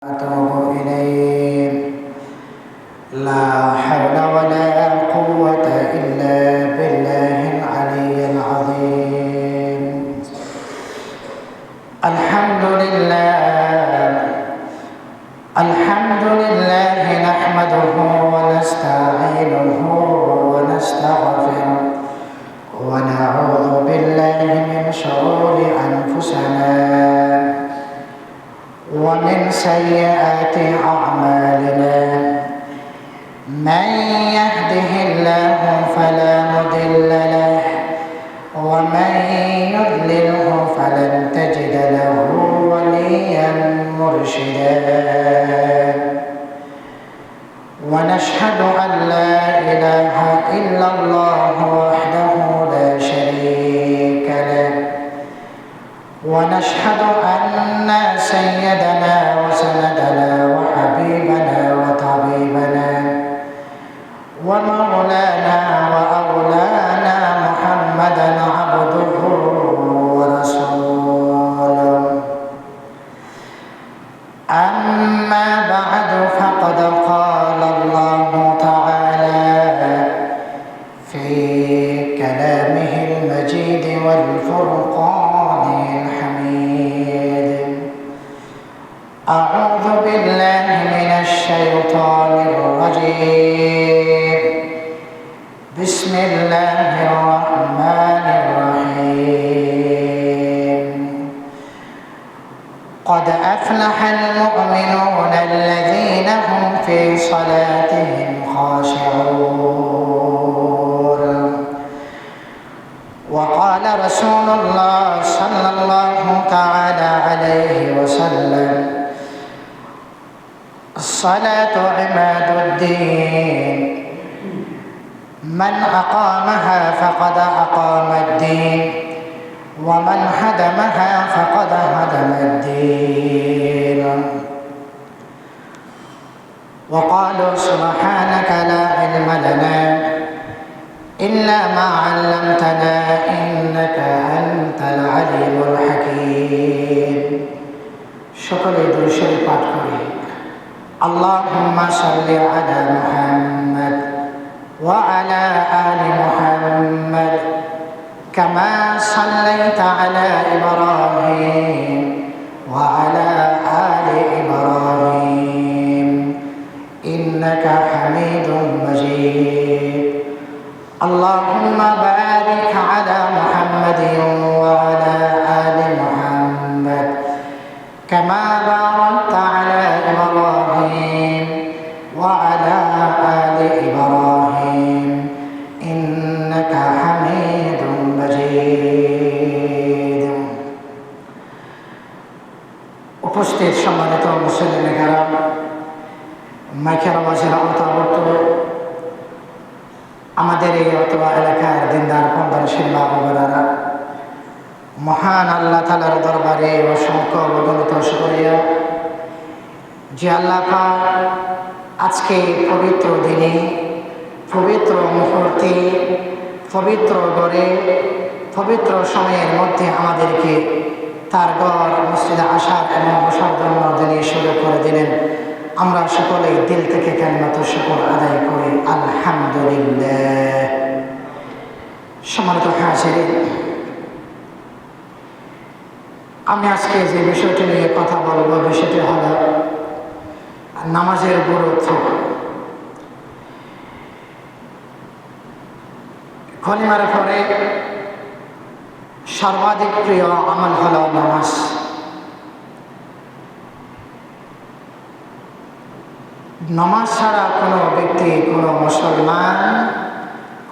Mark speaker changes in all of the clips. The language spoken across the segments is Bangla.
Speaker 1: أتوب إليه لا حول ولا قوة إلا بالله العلي العظيم الحمد لله نحمده ونستعينه ونستغفره ونعوذ بالله من شرور أنفسنا ومن سيئات أعمالنا من يهده الله فلا مضل له ومن يضلله فلن تجد له وليا مرشدا ونشهد أن لا إله إلا الله وحده لا شريك له ونشهد أن سيدنا وسندنا وحبيبنا وطبيبنا ومولانا وأولانا محمدا عبده ورسوله أما بعد فقد قال الله تعالى في كلامه المجيد والفرقان الحميد أعوذ بالله من الشيطان الرجيم بسم الله الرحمن الرحيم قد أفلح المؤمنون الذين هم في صلاتهم خاشعون وقال رسول الله صلى الله تعالى عليه وسلم الصلاة عماد الدين من أقامها فقد أقام الدين ومن هدمها فقد هدم الدين وقالوا سبحانك لا علم لنا إلا ما علمتنا إنك أنت العليم الحكيم شكرا درشد পাঠ করি اللهم صل على محمد وعلى آل محمد كما صليت على إبراهيم وعلى آل إبراهيم إنك حميد مجيد اللهم بارك على محمد وعلى آل محمد كما باركت على إبراهيم وعلى آل إبراهيم إنك حميد مجيد উপস্থিত সম্মানিত মুসলিমেরা মাইকের আওয়াজের আওতাভুক্ত আমাদের এই অথবা এলাকার দিনদার পন্থনশীল বাবুরা মহান আল্লাহ তাআলার দরবারে অসংখ্য অবগত শুকরিয়া যে আল্লাহ পাক আজকে পবিত্র দিনে পবিত্র মুহূর্তে পবিত্র ঘরে পবিত্র সময়ের মধ্যে আমাদেরকে তার ঘর মসজিদে আসার এবং বসার জন্য যিনি সুযোগ করে দিলেন আমরা সকলেই দিল থেকে কালিমাত শুকর আদায় করি আলহামদুলিল্লাহ। সম্মানিত হাজিরিন, আমি আজকে যে বিষয়টি নিয়ে কথা বলবো বিষয়টি হলো নামাজের গুরুত্ব। কলিমার পরে সর্বাধিক প্রিয় আমল হলো নামাজ। নামাজ ছাড়া কোনো ব্যক্তি,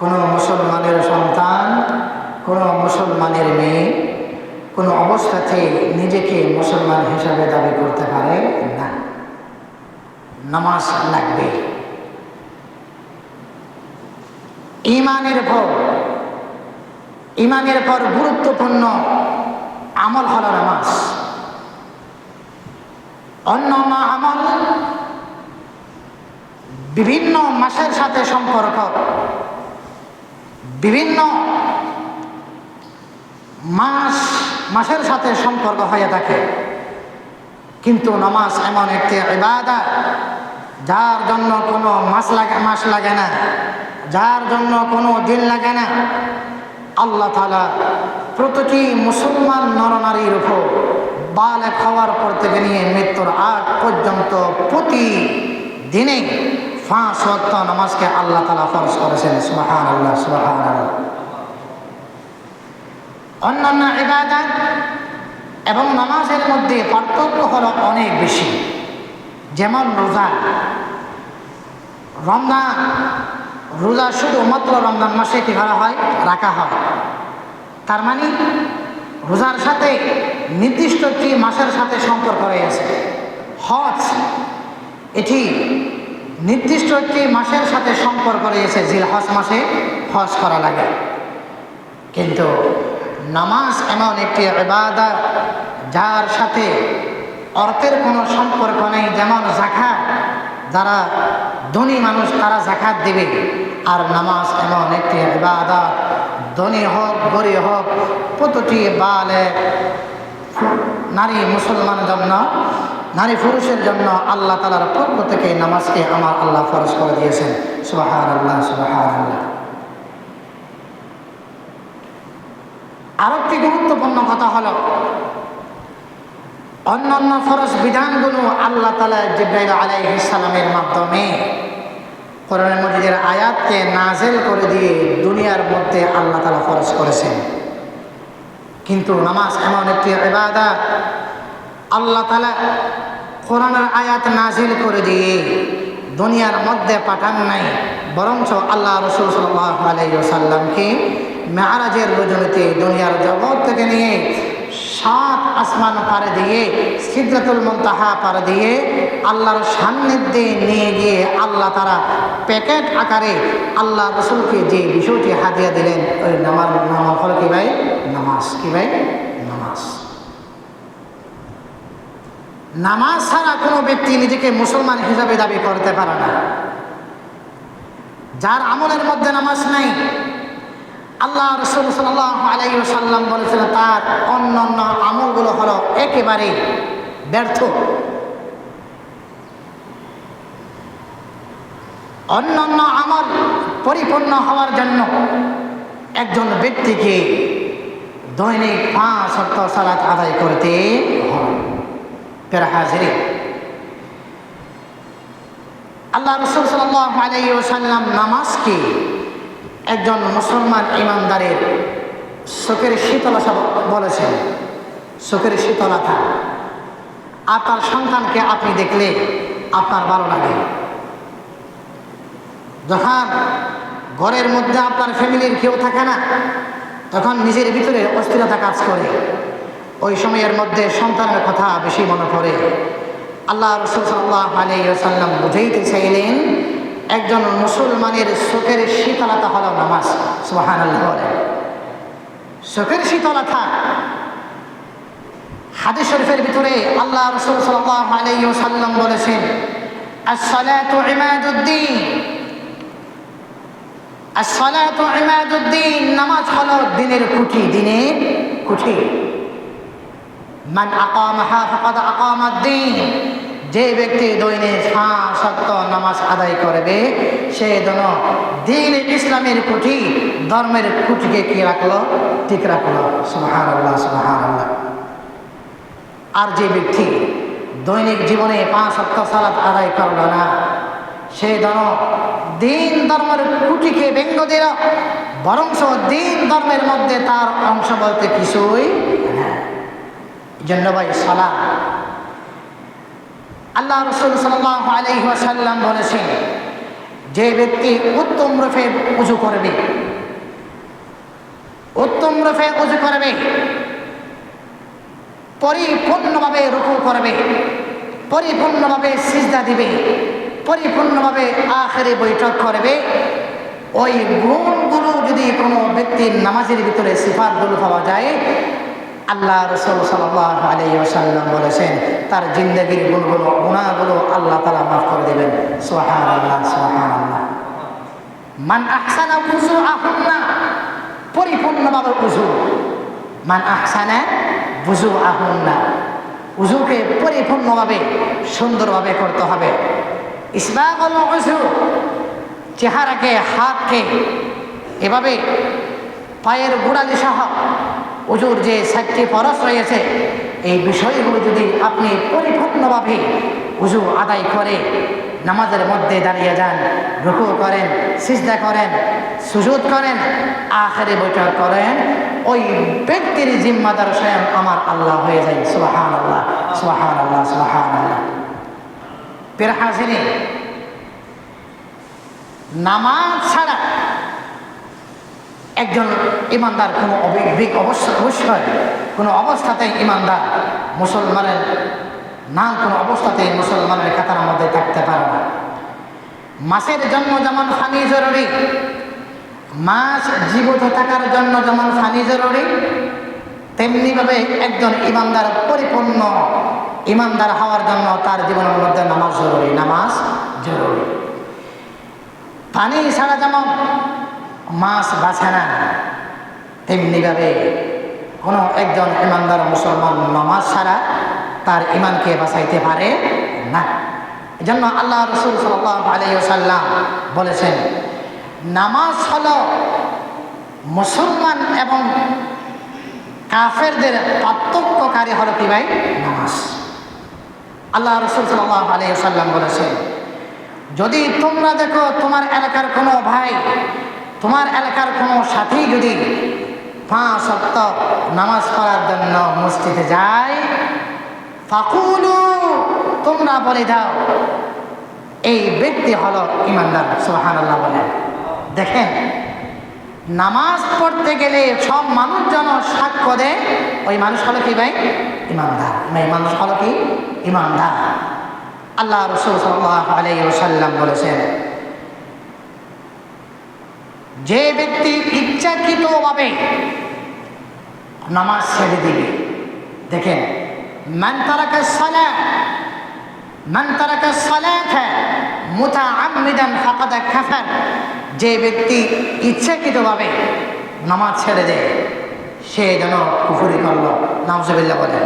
Speaker 1: কোনো মুসলমানের সন্তান, কোনো মুসলমানের মেয়ে কোনো অবস্থাতে নিজেকে মুসলমান হিসাবে দাবি করতে পারে না। নামাজ লাগবে। ইমানের পর গুরুত্বপূর্ণ আমল হলো নামাজ। অন্যান্য আমল বিভিন্ন মাসের সাথে সম্পর্ক, বিভিন্ন মাসের সাথে সম্পর্ক হয়ে থাকে। কিন্তু নামাজ এমন একটি ইবাদত যার জন্য কোনো মাস লাগে না, যার জন্য কোনো দিন লাগে না। আল্লাহ তাআলা প্রতিটি মুসলমান নরনারীর উপর বালেগ হওয়ার পর থেকে নিয়ে মৃত্যুর আগ পর্যন্ত প্রতিদিনে 5 ওয়াক্ত নামাজকে আল্লাহ তাআলা ফরজ করেছেন। সুবহানাল্লাহ, সুবহানাল্লাহ। অন্যান্য ইবাদত এবং নামাজের মধ্যে পার্থক্য হলো অনেক বেশি। যেমন রোজা শুধুমাত্র রমজান মাসে কি করা হয়? রাখা হয়। তার মানে রোজার সাথে নির্দিষ্ট একটি মাসের সাথে সম্পর্ক রয়েছে। হজ, এটি নির্দিষ্ট একটি মাসের সাথে সম্পর্ক রয়েছে, জিলহজ মাসে হজ করা লাগে। কিন্তু নামাজ এমন একটি ইবাদত যার সাথে অর্থের কোনো সম্পর্ক নেই। যেমন যাকাত, যারা ধনী মানুষ তারা যাকাত দিবে। আর নামাজ এমন একটি ইবাদত, ধনী হোক গরীব হোক প্রতিটি বালেগ নারী মুসলমানের জন্য, নারী পুরুষের জন্য আল্লাহ তাআলার পক্ষ থেকে নামাজকে আমার আল্লাহ ফরজ করে দিয়েছেন। সুবহানাল্লাহ, সুবহানাল্লাহ। আরেকটি গুরুত্বপূর্ণ কথা হলো, অন্যান্য ফরজ বিধানগুলো আল্লাহ তাআলা জিবরাইল আলাইহিস সালামের মাধ্যমে কোরআন মাজিদের আয়াতকে নাযিল করে দিয়ে দুনিয়ার মধ্যে আল্লাহ তাআলা ফরজ করেছেন। কিন্তু নামাজ এমন একটি ইবাদত আল্লাহ তাআলা কোরআনের আয়াত নাযিল করে দিয়ে দুনিয়ার মধ্যে পাঠান নাই, বরঞ্চ আল্লাহ রাসূল সাল্লাল্লাহু আলাইহি ওয়াসাল্লামকে মেরাজের রজনীতে দুনিয়ার জগৎ থেকে নিয়ে 7 আসমান পাড়ি দিয়ে সিদরাতুল মুনতাহা পাড়ি দিয়ে আল্লাহর সান্নিধ্যে নিয়ে গিয়ে আল্লাহ তারা প্যাকেট আকারে আল্লাহ রাসূলকে যে বিষয়টি হাদিয়া দিলেন, ওই নাম হলো কি ভাই? নামাজ। কি ভাই? নামাজ। নামাজ ছাড়া কোনো ব্যক্তি নিজেকে মুসলমান হিসাবে দাবি করতে পারে না। যার আমলের মধ্যে নামাজ নাই, আল্লাহ রাসূল সাল্লাল্লাহু আলাইহি ওয়াসাল্লাম বলেছেন তার অন্যান্য আমলগুলো হলো একেবারে ব্যর্থ। অন্যান্য আমল পরিপূর্ণ হওয়ার জন্য একজন ব্যক্তিকে দৈনিক 5 ওয়াক্ত সালাত আদায় করতে হবে। প্রিয় হাজিরিন, আল্লাহ রাসূল সাল্লাল্লাহু আলাইহি ওয়াসাল্লাম নামাজকে একজন মুসলমান ইমানদারের চোখের শীতলতা বলেছেন। চোখের শীতলতা। আপনার সন্তানকে আপনি দেখলে আপনার ভালো লাগে। যখন ঘরের মধ্যে আপনার ফ্যামিলির কেউ থাকে না, তখন নিজের ভিতরে অস্থিরতা কাজ করে। ওই সময়ের মধ্যে সন্তানের কথা বেশি মনে পড়ে। আল্লাহ রাসূল সাল্লাল্লাহু আলাইহি ওয়াসাল্লাম বুঝাইতে চাইলেন একজন মুসলমানের চোখের শীতলতা হলো নামাজ। সুবহানাল্লাহ বলেন। চোখের শীতলতা। হাদিস শরীফের ভিতরে আল্লাহ রাসূল সাল্লাল্লাহু আলাইহি ওয়াসাল্লাম বলেছেন, আস-সালাতু ইমাদুদ্দিন। আস-সালাতু ইমাদুদ্দিন, নামাজ হলো দিনের খুঁটি, দিনের খুঁটি। মান আকামাহা ফাকাদ আকামাদ-দ্বীন, যে ব্যক্তি দৈনিক 5 ওয়াক্ত নামাজ আদায় করবে সে যেন দ্বীন ইসলামের খুঁটি, ধর্মের খুঁটিকে কি রাখলো? ঠিক রাখলো। সুবহানাল্লাহ, সুবহানাল্লাহ। আর যে ব্যক্তি দৈনিক জীবনে 5 ওয়াক্ত সালাত আদায় করলো না, সে যেন দ্বীন ধর্মের খুঁটিকে ব্যঙ্গ দিল, বরঞ্চ দ্বীন ধর্মের মধ্যে তার অংশ বলতে কিছুই না। জন্য ভাই সালাত, আল্লাহ রাসূল সাল্লাল্লাহু আলাইহি ওয়াসাল্লাম বলেছেন যে ব্যক্তি উত্তম রূপে ওযু করবে, উত্তম রূপে ওযু করবে, পরিপূর্ণভাবে রুকু করবে, পরিপূর্ণভাবে সিজদা দিবে, পরিপূর্ণভাবে আখিরে বৈঠক করবে, ওই গুণগুলো যদি কোনো ব্যক্তির নামাজের ভিতরে সিফাতগুলো পাওয়া যায়, আল্লাহ রাসূল সাল্লাল্লাহু আলাইহি ওয়াসাল্লাম বলেছেন তার জিন্দেগীর গুনাহগুলো আল্লাহ তাআলা মাফ করে দিবেন। সুবহানাল্লাহ, সুবহানাল্লাহ। মান আহসানা বুজুআহুন্না, পরিপূর্ণভাবে ওযু। মান আহসানা বুজুআহুন্না, উযুকে পরিপূর্ণভাবে সুন্দরভাবে করতে হবে। ইসবাগুল উযু, চেহারাকে, হাতকে এভাবে পায়ের গোড়ালি সহ উযুর যে 7টি ফরজ রয়েছে, এই বিষয়গুলো যদি আপনি পরিপূর্ণভাবে উযু আদায় করে নামাজের মধ্যে দাঁড়িয়ে যান, রুকু করেন, সিজদা করেন, সুজুদ করেন, আখেরে বৈঠক করেন, ওই ব্যক্তির জিম্মাদার স্বয়ং আমার আল্লাহ হয়ে যায়। সুবহানাল্লাহ, সুবহানাল্লাহ, সুবহানাল্লাহ। প্রিয় হাজিরিন, নামাজ ছাড়া একজন ইমানদার কোনো অবশ্যই কোনো অবস্থাতেই ইমানদার মুসলমানের নাম কোনো অবস্থাতেই মুসলমানের কাতার মধ্যে থাকতে পারে না। মাছের জন্য যেমন পানি জরুরি, মাছ জীবিত থাকার জন্য যেমন পানি জরুরি, তেমনিভাবে একজন ইমানদার পরিপূর্ণ ইমানদার হওয়ার জন্য তার জীবনের মধ্যে নামাজ জরুরি, নামাজ জরুরি। পানি ছাড়া যেমন মাছ বাঁচে না, তেমনিভাবে কোনো একজন ইমানদার মুসলমান নামাজ ছাড়া তার ইমানকে বাঁচাইতে পারে না। এজন্য আল্লাহ রাসূল সাল্লাল্লাহু আলাইহি ওয়াসাল্লাম বলেছেন, নামাজ হলো মুসলমান এবং কাফেরদের পার্থক্যকারী হলো কি ভাই? নামাজ। আল্লাহ রাসূল সাল্লাল্লাহু আলাইহি ওয়াসাল্লাম বলেছেন, যদি তোমরা দেখো তোমার এলাকার কোনো ভাই, তোমার এলাকার কোনো সাথী যদি 5 ওয়াক্ত নামাজ পড়ার জন্য মসজিদে যায়, ফাকুলু, তোমরা বলে দাও এই ব্যক্তি হলো ইমানদার। সুবহানাল্লাহ বলেন। দেখেন, নামাজ পড়তে গেলে সব মানুষ যেন সাক্ষ্য দেয় ওই মানুষ হলো কি ভাই? ইমানদার। এই মানুষ হলো কি? ইমানদার। আল্লাহ রাসূল সাল্লাল্লাহু আলাইহি ওয়াসাল্লাম বলেছেন, যে ব্যক্তি ইচ্ছাকৃতভাবে নামাজ ছেড়ে দিবে, দেখেন, মান তারাকা সালাতা মুতাআম্মিদান ফাকাদ কাফার, যে ব্যক্তি ইচ্ছাকৃতভাবে নামাজ ছেড়ে দেয় সে যেন কুফরি করলো। নাউযুবিল্লাহ বলেন।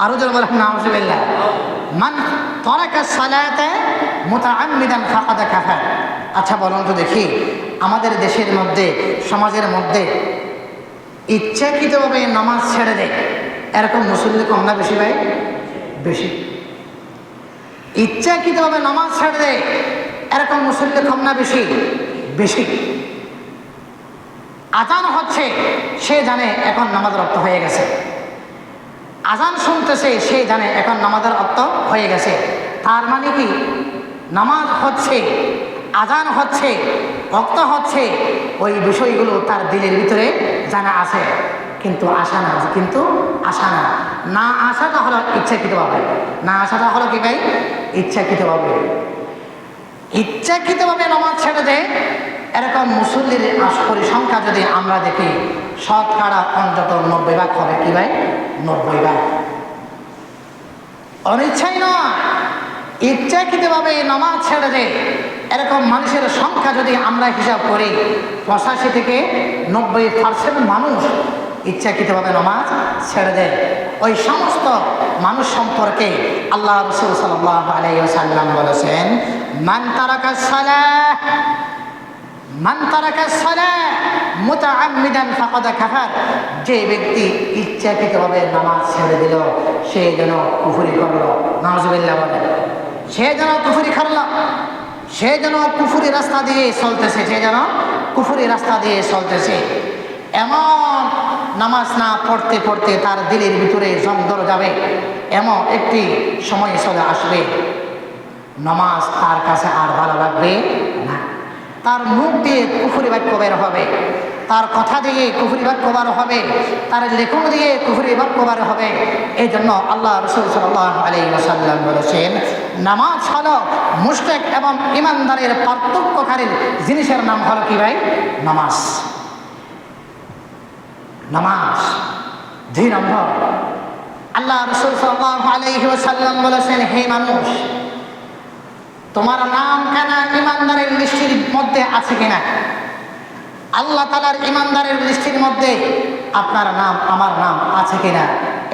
Speaker 1: আরো যেন বলেন নাউযুবিল্লাহ। মান তারাকা সালাতা মুতাআম্মিদান ফাকাদ কাফার। আচ্ছা বলুন তো দেখি, আমাদের দেশের মধ্যে, সমাজের মধ্যে ইচ্ছাকৃতভাবে নামাজ ছেড়ে দেয় এরকম মুসল্লি কম না বেশি ভাই? বেশি। ইচ্ছাকৃতভাবে নামাজ ছেড়ে দেয় এরকম মুসল্লি কম না বেশি? বেশি। আজান হচ্ছে, সে জানে এখন নামাজের অর্থ হয়ে গেছে। আজান শুনতেছে, সে জানে এখন নামাজের অর্থ হয়ে গেছে। তার মানে কি, নামাজ হচ্ছে, আজান হচ্ছে, ওয়াক্ত হচ্ছে, ওই বিষয়গুলো তার দিলের ভিতরে জানা আছে, কিন্তু আসা না, কিন্তু আসা না। না আসাটা হলো ইচ্ছাকৃতভাবে, না আসাটা হলো কি ভাই? ইচ্ছাকৃতভাবে। ইচ্ছাকৃতভাবে নামাজ ছেড়ে দেয় এরকম মুসল্লির পরিসংখ্যা যদি আমরা দেখি, শতকরা অন্তত 90 ভাগ হবে কি ভাই? 90 ভাগ। অনিচ্ছাই নয়, ইচ্ছাকৃতভাবে নামাজ ছেড়ে দেয় এরকম মানুষের সংখ্যা যদি আমরা হিসাব করি, 85 থেকে 90% মানুষ ইচ্ছাকৃতভাবে নামাজ ছেড়ে দেয়। ওই সমস্ত মানুষ সম্পর্কে আল্লাহ রাসূল সাল্লাল্লাহু আলাইহি ওয়াসাল্লাম বলেছেন, মান তারাকা সালাহ মুতাআম্মিদান ফাকাদ কাফার, যে ব্যক্তি ইচ্ছাকৃতভাবে নামাজ ছেড়ে দিল সে যেন কুফরি করলো। নাউযুবিল্লাহ বলেন। সে যেন কুফরি করলো, সে যেন কুফরি রাস্তা দিয়ে চলতেছে, সে যেন কুফরি রাস্তা দিয়ে চলতেছে। এমন নামাজ না পড়তে পড়তে তার দিলের ভিতরে জং ধরে যাবে, এমন একটি সময় চলে আসবে নামাজ তার কাছে আর ভালো লাগবে না। তার মুখ দিয়ে কুফরি বাক্য বের হবে, তার কথা দিয়ে কুফরি বাক্য বের হবে, তার লেখন দিয়ে কুফরি বাক্য বের হবে। এই জন্য আল্লাহ রাসূল সাল্লাল্লাহু আলাইহি ওয়াসাল্লাম বলেছেন, নামাজ হলো মুশরিক এবং ইমানদারের পার্থক্যকারী জিনিসের নাম হলো কি ভাই? নামাজ। নামাজ 2 নম্বর। আল্লাহ রাসূল সাল্লাল্লাহু আলাইহি ওয়াসাল্লাম বলেছেন, হে মানুষ, তোমার নাম কানা ইমানদারের লিস্টির মধ্যে আছে কিনা? আল্লাহ তাআলার ইমানদারের লিস্টির মধ্যে আপনার নাম, আমার নাম আছে কিনা?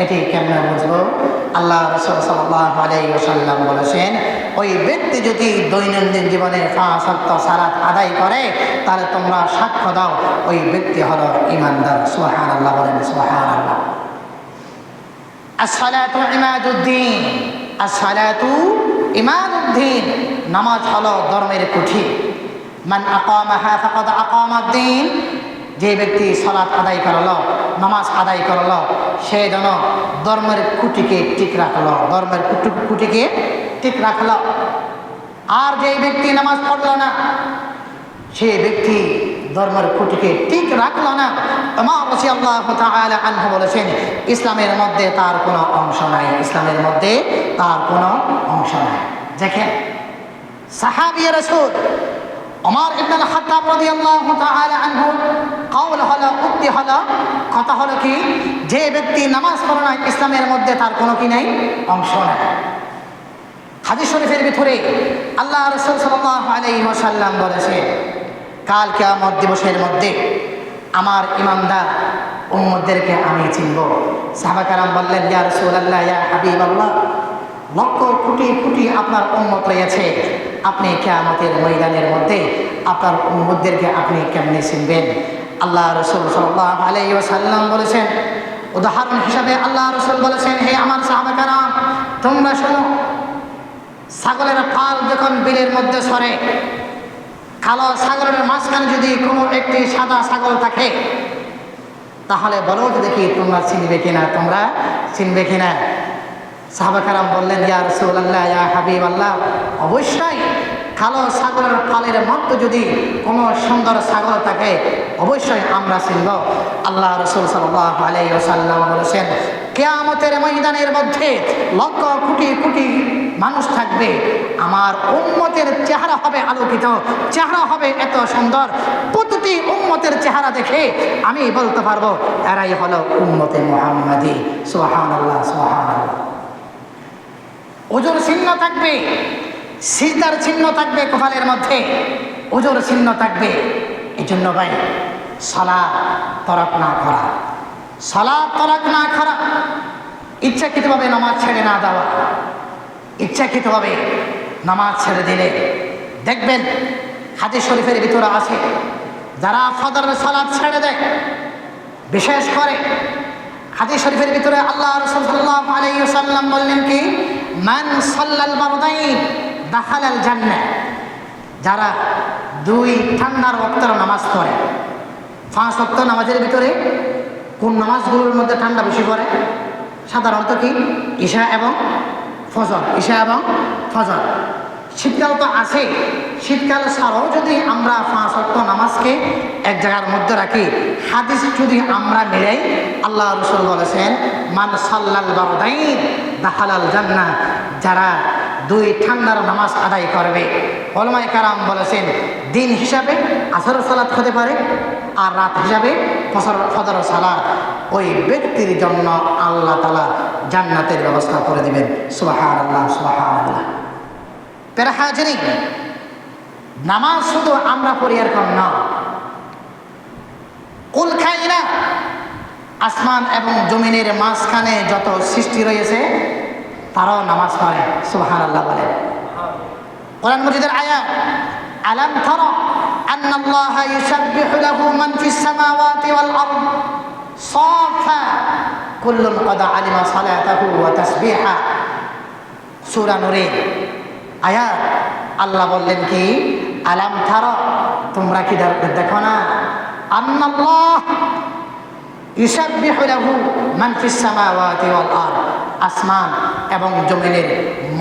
Speaker 1: এটি কেমনে বুঝবো? আল্লাহ রাসূল সাল্লাল্লাহু আলাইহি ওয়াসাল্লাম বলেছেন, ওই ব্যক্তি যদি দৈনন্দিন জীবনে 5 ওয়াক্ত সালাত আদায় করে তাহলে তোমরা সাক্ষ্য দাও ওই ব্যক্তি হলো ঈমানদার। সুবহানাল্লাহ বলেন, সুবহানাল্লাহ। আসসালাতু ইমাদুদ্দিন, আসসালাতু ইমাদুদ্দিন, নামাজ হলো ধর্মের কুঠি। মান আকামাহা ফাকাদ আকামাদ্দিন, যে ব্যক্তি সালাত আদায় করলো, নামাজ আদায় করলো, সে যেন ধর্মের কুটিকে ঠিক রাখলো, ধর্মের কুটিকে ঠিক রাখলো। আর যে ব্যক্তি নামাজ পড়লো না, সে ব্যক্তি ধর্মের কুটিকে ঠিক রাখলো না। ওমর রাদিয়াল্লাহু তাআলা আনহু বলেছেন, ইসলামের মধ্যে তার কোনো অংশ নাই, ইসলামের মধ্যে তার কোনো অংশ নাই। দেখেন সাহাবী রাসূল ওমর ইবনে খাত্তাব রাদিয়াল্লাহু তাআলা আনহু কওল হলো, উক্তি হলো, কথা হলো কি, যে ব্যক্তি নামাজ পড়ে না ইসলামের মধ্যে তার কোনো কি নাই, অংশ নাই। হাদিস শরীফের ভিতরে আল্লাহ রাসূল সাল্লাল্লাহু আলাইহি ওয়াসাল্লাম বলেছেন, কাল কিয়ামত দিবসের মধ্যে আমার ঈমানদার উম্মতদেরকে আমি চিনব। সাহাবা কেরাম বললেন, ইয়া রাসূলুল্লাহ, ইয়া হাবিবাল্লাহ, লক্ষ কোটি কোটি আপনার উম্মত রয়েছে, আপনি কিয়ামতের ময়দানের মধ্যে আপনার উম্মতদেরকে আপনি কেমনে চিনবেন? আল্লাহ রাসূল সাল্লাল্লাহু আলাইহি ওয়াসাল্লাম বলেছেন, উদাহরণ হিসাবে আল্লাহ রাসূল বলেছেন, হে আমার সাহাবা কেরাম, তোমরা শোনো, ছাগলের পাল যখন বিলের মধ্যে সরে, কালো ছাগলের মাঝখানে যদি কোনো একটি সাদা ছাগল থাকে, তাহলে বলো তো দেখি তোমরা চিনবে কিনা, তোমরা চিনবে কিনা? সাহাবা কেরাম বললেন, ইয়া রাসূলুল্লাহ, ইয়া হাবিবাল্লাহ, অবশ্যই কালো ছাগলের পালের মধ্যে যদি কোনো সুন্দর ছাগল থাকে অবশ্যই আমরা চিনব। আল্লাহ রাসূল সাল্লাল্লাহু আলাইহি ওয়াসাল্লাম বলেছেন, কিয়ামতের ময়দানের মধ্যে লক্ষ কোটি কোটি মানুষ থাকবে, আমার উম্মতের চেহারা হবে আলোকিত, চেহারা হবে এত সুন্দর, প্রতিটি উম্মতের চেহারা দেখে আমি বলতে পারবো এরাই হলো উম্মতে মুহাম্মাদি। সুবহানাল্লাহ, সুবহানাল্লাহ। ওজোর চিহ্ন থাকবে, সিজদার চিহ্ন থাকবে কপালের মধ্যে, ওজোর চিহ্ন থাকবে। এই জন্য ভাই সালাত তরক না করা, সালাত তরক না করা, ইচ্ছাকৃতভাবে নামাজ ছেড়ে না দেওয়া, ইচ্ছাকৃতভাবে নামাজ ছেড়ে দিলে দেখবেন হাদিস শরীফের ভিতরে আছে, যারা ফজরের সালাত ছেড়ে দেয়, বিশেষ করে হাদিস শরীফের ভিতরে আল্লাহ রাসূল সাল্লাল্লাহু আলাইহি ওয়াসাল্লাম বললেন কি, মান সাল্লাল বারদাইন দাখালাল জান্নাহ, যারা দুই ঠান্ডার ওয়াক্তের নামাজ পড়ে। 5 ওয়াক্ত নামাজের ভিতরে কোন নামাজগুলোর মধ্যে ঠান্ডা বেশি পড়ে? সাধারণত কি ঈশা এবং ফজর, ঈশা এবং ফজর। শীতকাল তো আছে, শীতকাল ছাড়াও যদি আমরা 5 ওয়াক্ত নামাজকে এক জায়গার মধ্যে রাখি, হাদিস যদি আমরা মিলাই, আল্লাহ রাসূল বলেছেন, মান সাল্লাল বারদাইন দাখালাল জান্নাহ, যারা দুই ঠান্ডার নামাজ আদায় করবে। উলামায়ে কেরাম বলেছেন, দিন হিসাবে আসরের সালাত হতে পারে, আর রাত হিসাবে ফজরের সালাত, ওই ব্যক্তির জন্য আল্লাহ তাআলা জান্নাতের ব্যবস্থা করে দিবেন। সুবহানাল্লাহ, সুবহানাল্লাহ। প্যারা হাজিরিন, নামাজ শুধু আমরা পড়ি এরকম না, কুল খাইনা, আসমান এবং জমিনের মাঝখানে যত সৃষ্টি রয়েছে তারাও নামাজ পড়ে। সুবহানাল্লাহ বলেন। কোরআন মাজিদের আয়াত, আলাম তারা আন্নাল্লাহা ইউসাব্বিহু লাহু মান ফিস সামাওয়াতি ওয়াল আরদ সাফা কুল্লুন ক্বাদ আলিমা সালাতাহু ওয়া তাসবিহা। সূরা নূরের আয়াত। আল্লাহ বললেন কি, আলাম তারা, তোমরা কি দেখো না, আন্নাল্লাহ ইউসাব্বিহু লাহু মান ফিস সামাওয়াতি ওয়াল আরদ, আসমান এবং জমিনের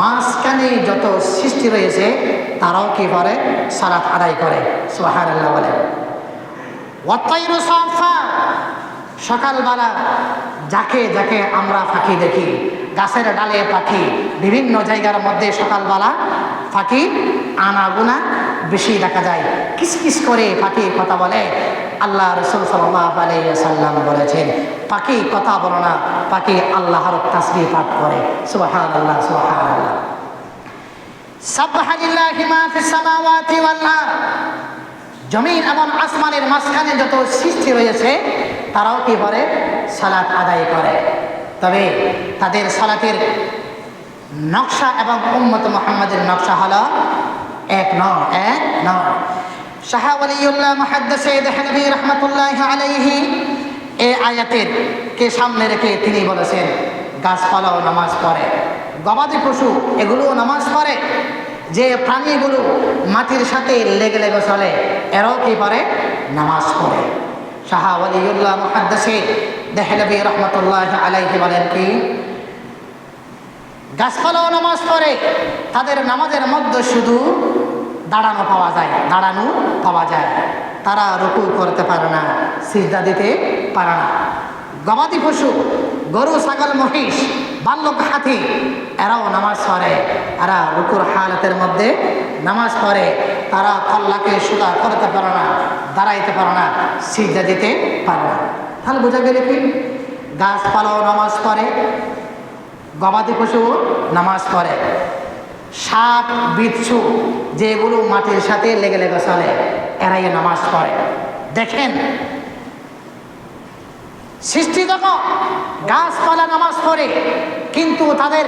Speaker 1: মাঝখানে যত সৃষ্টি রয়েছে তারাও কি করে, সালাত আদায় করে। সুবহানাল্লাহ বলে। ওয়াত তায়রু সাফা, সকালবেলা যাকে যাকে আমরা পাখি দেখি, গাছের ডালে পাখি, বিভিন্ন জায়গার মধ্যে সকালবেলা পাখি আনাগোনা বেশি দেখা যায়, কিসকিস করে পাখি কথা বলে। আল্লাহ রাসূল সাল্লাল্লাহু আলাইহি ওয়াসাল্লাম বলেছেন, পাখি কথা বলে না, পাখি আল্লাহর তাসবিহ পাঠ করে। সুবহানাল্লাহ, সুবহানাল্লাহ। সাব্বাহা লিল্লাহি মা ফিস সামাওয়াতি ওয়াল আরদ, জমিন এবং আসমানের মাঝখানে যত সৃষ্টি রয়েছে তারাও কি করে, সালাত আদায় করে। তবে তাদের সালাতের নকশা এবং উম্মত মুহাম্মাদের নকশা হলো এক নয়। শাহ ওয়ালিউল্লাহ মুহাদ্দিস দেহলভী রাহমাতুল্লাহি আলাইহি এই আয়াতের কে সামনে রেখে তিনি বলেছেন, গাছপালাও নামাজ পড়ে, গবাদি পশু এগুলোও নামাজ পড়ে, যে প্রাণীগুলো মাটির সাথে লেগে লেগে চলে এরাও কি পড়ে? নামাজ পড়ে। শাহ ওয়ালিউল্লাহ মুহাদ্দিস দেহলভী রাহমাতুল্লাহি আলাইহি বলেন কি, গাছপালাও নামাজ পড়ে, তাদের নামাজের মধ্যে শুধু দাঁড়ানো পাওয়া যায়, তারা রুকু করতে পারে না, সিজদা দিতে পারে না। গবাদি পশু, গরু, ছাগল, মহিষ, বাল্যক, হাতি এরাও নামাজ পড়ে, এরা রুকুর হালাতের মধ্যে নামাজ পড়ে, তারা কল্লাকে সোজা করতে পারে না, দাঁড়াইতে পারে না, সিজদা দিতে পারে না। তাহলে বোঝা গেল কি, গাছপালাও নামাজ পড়ে, গবাদি পশু নামাজ পড়ে, সাপ বিচ্ছু যেগুলো মাটির সাথে লেগে লেগে চলে এরাই নামাজ পড়ে। দেখেন সৃষ্টি যখন গাছপালা নামাজ পড়ে, কিন্তু তাদের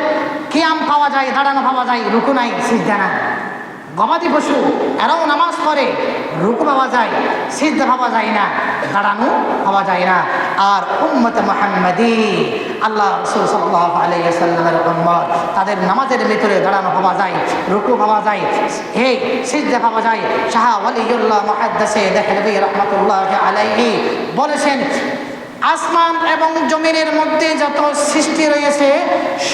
Speaker 1: কিয়াম পাওয়া যায়, দাঁড়ানো পাওয়া যায়, রুকু নাই, সিজদা নাই। গবাদি পশু এরাও নামাজ পড়ে, রুকু পাওয়া যায়, সিজদা পাওয়া যায় না, দাঁড়ানো পাওয়া যায় না। আর উম্মতে মুহাম্মাদি আল্লাহ রাসূল সাল্লাল্লাহু আলাইহি ওয়াসাল্লামের উম্মত, তাদের নামাজের ভিতরে দাঁড়ানো পাওয়া যায়, রুকু পাওয়া যায়, এই সিজদা পাওয়া যায়। শাহ ওয়ালিউল্লাহ মুহাদ্দিস দেহলভী রাহমাতুল্লাহি আলাইহি বলেছেন, আসমান এবং জমিনের মধ্যে যত সৃষ্টি রয়েছে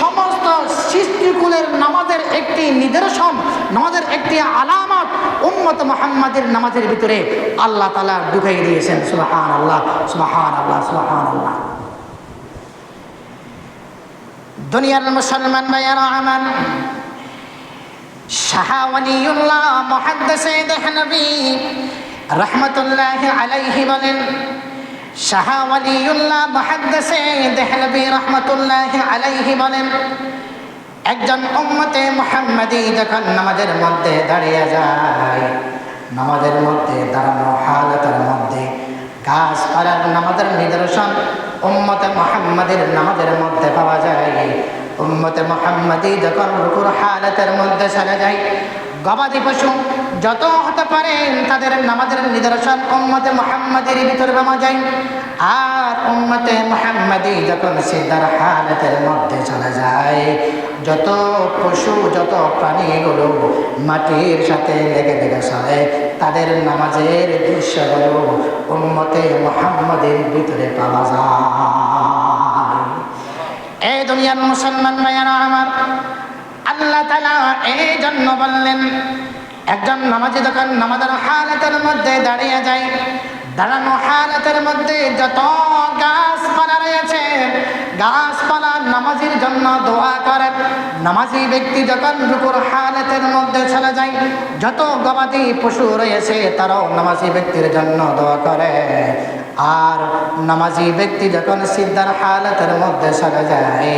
Speaker 1: সমস্ত সৃষ্টিকুলের নামাজের একটি নিদর্শন, নামাজের একটি আলামত উম্মত মুহাম্মাদের নামাজের ভিতরে আল্লাহ তাআলা ঢুকিয়ে দিয়েছেন। সুবহানাল্লাহ, সুবহানাল্লাহ, সুবহানাল্লাহ। দুনিয়ার মুসলমান ভাইয়েরা আমার, শাহ ওয়ালিউল্লাহ মুহাদ্দিস দেহলভী রাহমাতুল্লাহি আলাইহি বলেন, শাহ ওয়ালিউল্লাহ মুহাদ্দিস দেহলভী রাহমাতুল্লাহি আলাইহি বলেন, একজন উম্মতে মুহাম্মাদি যখন নামাজের মধ্যে দাঁড়িয়ে যায়, নামাজের মধ্যে দাঁড়ানো হালাতের মধ্যে গাছপালার নামাজের নিদর্শন উম্মতে মুহাম্মাদের নামাজের মধ্যে পাওয়া যায়। উম্মতে মুহাম্মাদি যখন রুকুর হালাতের মধ্যে চলে যায়, গবাদি পশু যত হতে পারে তাদের নামাজের নিদর্শন উম্মতে মুহাম্মাদের ভিতরে পাওয়া যায়। আর উম্মতে মুহাম্মাদি যখন সিজদার হালাতের মধ্যে চলে যায়, যত পশু, যত প্রাণীগুলো মাটির সাথে লেগে লেগে চলে তাদের নামাজের দৃশ্যগুলো উম্মতে মুহাম্মাদের ভিতরে পাওয়া যায়। এই দুনিয়ার মুসলমান ভাইয়েরা আমার, আল্লাহ তাআলা এই জন্য বললেন, একজন নামাজি যখন নামাজের হালাতের মধ্যে দাঁড়িয়ে যায়, দাঁড়ানো হালাতের মধ্যে যত গাছপালা রয়েছে, গাছপালা নামাজির জন্য দোয়া করে। নামাজি ব্যক্তি যখন রুকুর হালাতের মধ্যে চলে যায়, যত গবাদি পশু রয়েছে তারাও নামাজি ব্যক্তির জন্য দোয়া করে। আর নামাজি ব্যক্তি যখন সিজদার হালাতের মধ্যে চলে যায়,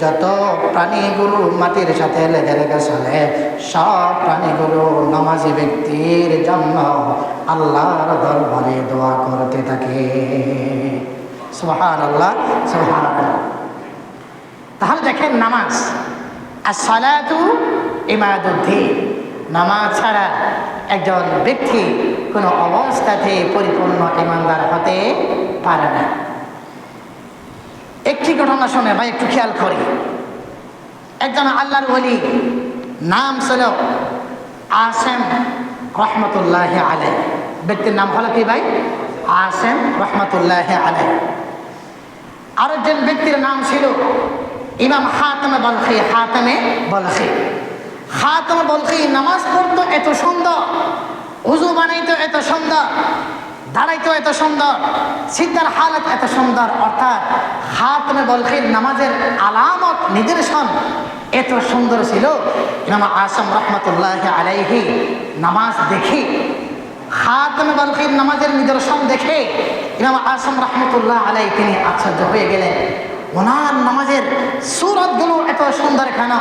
Speaker 1: যত প্রাণীগুলো মাটির সাথে লেগে লেগে চলে সব প্রাণীগুলো নামাজি ব্যক্তির জন্য আল্লাহর দরবারে দোয়া করতে থাকে। সুবহানাল্লাহ, সুবহানাল্লাহ। তাহলে দেখেন, নামাজ as-salatu ইমাদুদ্দিন, নামাজ ছাড়া একজন ব্যক্তি কোনো অবস্থাতে পরিপূর্ণ ইমানদার হতে পারে না। একটি ঘটনা শুনে ভাই একটু খেয়াল করি। একজন আল্লাহর ওলি, নাম ছিল আসেম রহমতুল্লাহ আলাইহি। ব্যক্তির নাম হলো কি ভাই? আসেম রহমতুল্লাহ আলাইহি। আরেকজন ব্যক্তির নাম ছিল ইমাম হাতেমে বলখি। হাতেমে বলখি নামাজ পড়তো এত সুন্দর, উযু বানাইতো এত সুন্দর, দাঁড়াইতো এত সুন্দর, সিজদার হালত এত সুন্দর। অর্থাৎ হাতেমে বলখির নামাজের আলামত, নিদর্শন এত সুন্দর ছিল। ইমাম আসেম রহমতুল্লাহ আলাইহি নামাজ দেখে, হাতেমে বলখির নামাজের নিদর্শন দেখে ইমাম আসেম রহমতুল্লাহ আলাইহি তিনি আশ্চর্য হয়ে গেলেন, ওনার নামাজের সূরতগুলো এত সুন্দর কেন?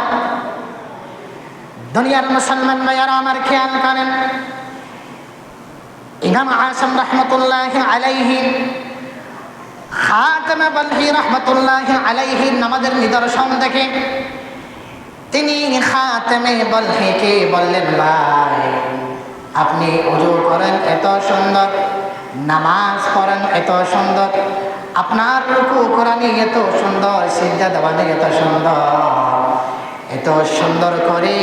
Speaker 1: দুনিয়ার মুসলমান ভাইয়ারা আমার খেয়াল করেন, ইমাম আসেম রহমতুল্লাহ আলাইহি খাতেমে বলহি রহমতুল্লাহি আলাইহি নামাজের নিদর্শন দেখে তিনি খাতেমে বলহিকে বললেন, ভাই আপনি ওযু করেন এত সুন্দর, নামাজ পড়েন এত সুন্দর, আপনার রুকু করানি এত সুন্দর, সিজদা দেওয়ানি এত সুন্দর, এত সুন্দর করে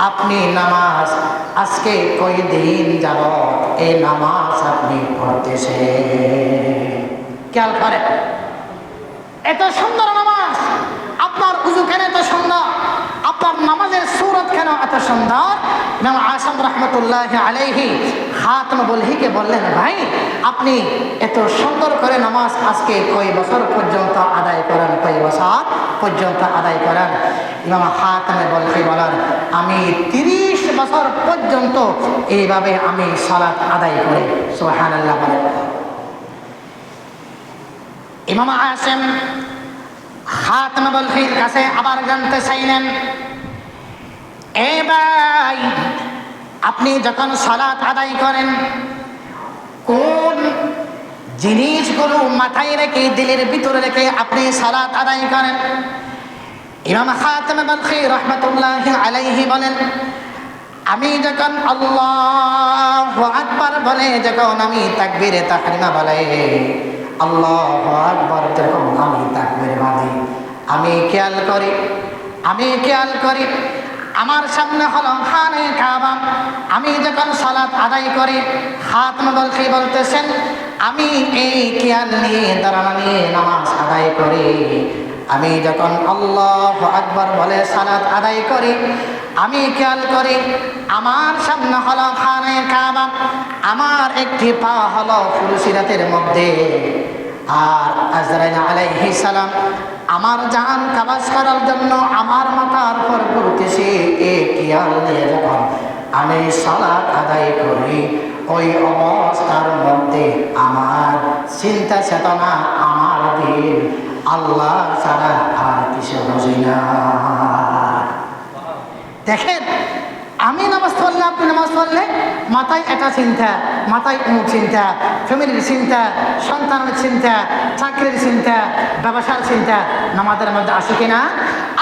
Speaker 1: আপনি নামাজ আজকে কয়দিন যাবত এই নামাজ আপনি পড়তেছেন, খেয়াল করেন এত সুন্দর নামাজ, আপনার উযু কেন এত সুন্দর, আপনার নামাজের সূরত কেন এত সুন্দর। ইমাম আযম রাহমাতুল্লাহি আলাইহি খাতেমে বলহিকে বললেন, ভাই আপনি এত সুন্দর করে নামাজ আজকে কয় বছর পর্যন্ত আদায় করেন, কয় বছর পর্যন্ত আদায় করেন। ইমাম খাতেমে বলহি বলেন, আমি 30 বছর পর্যন্ত এইভাবে আমি সালাত আদায় করি। সুবহানাল্লাহ বলেন। ইমাম আযম খাতেমে বলহির কাছে আবার জানতে চাইলেন, এ ভাই আপনি যখন সালাত আদায় করেন কোন জিনিসগুলো মাথায় রেখে দিলের ভিতরে রেখে আপনি সালাত আদায় করেন? ইমাম খাতেমে বলহি রাহমাতুল্লাহি আলাইহি বলেন, আমি যখন আল্লাহু আকবার বলে, যখন আমি তাকবীরে তাহরিমা বলে, আল্লাহু আকবার যখন আমি তাকবীর বাঁধি, আমি খেয়াল করি আমার সামনে হলো খানে কাবা। আমি যখন সালাত আদায় করি, খাতেমে বলহি বলতেছেন, আমি এই খেয়াল নিয়ে দাঁড়ানো নিয়ে নামাজ আদায় করি। আমি যখন আল্লাহু আকবার বলে সালাত আদায় করি, আমি খেয়াল করি আমার সামনে হলো খানে কাবা, আমার একটি পা হলো ফুলসিরাতের মধ্যে, আর আজরাইল আলাইহিস সালাম আমার জান কবজ করার জন্য আমার মাথার উপর ঘুরতেছে। এই খেয়াল নিয়ে যখন আমি সালাত আদায় করি, ওই অবস্থার মধ্যে আমার চিন্তা চেতনা, আমার দিল আল্লাহ ছাড়া আর কিছু বুঝি না। দেখেন, আমি নামাজ পড়লে, আপনি নামাজ পড়লে মাথায় এটা চিন্তা, মাথায় অমুক চিন্তা, ফ্যামিলির চিন্তা, সন্তানের চিন্তা, চাকরির চিন্তা, ব্যবসার চিন্তা নামাজের মধ্যে আসে কিনা?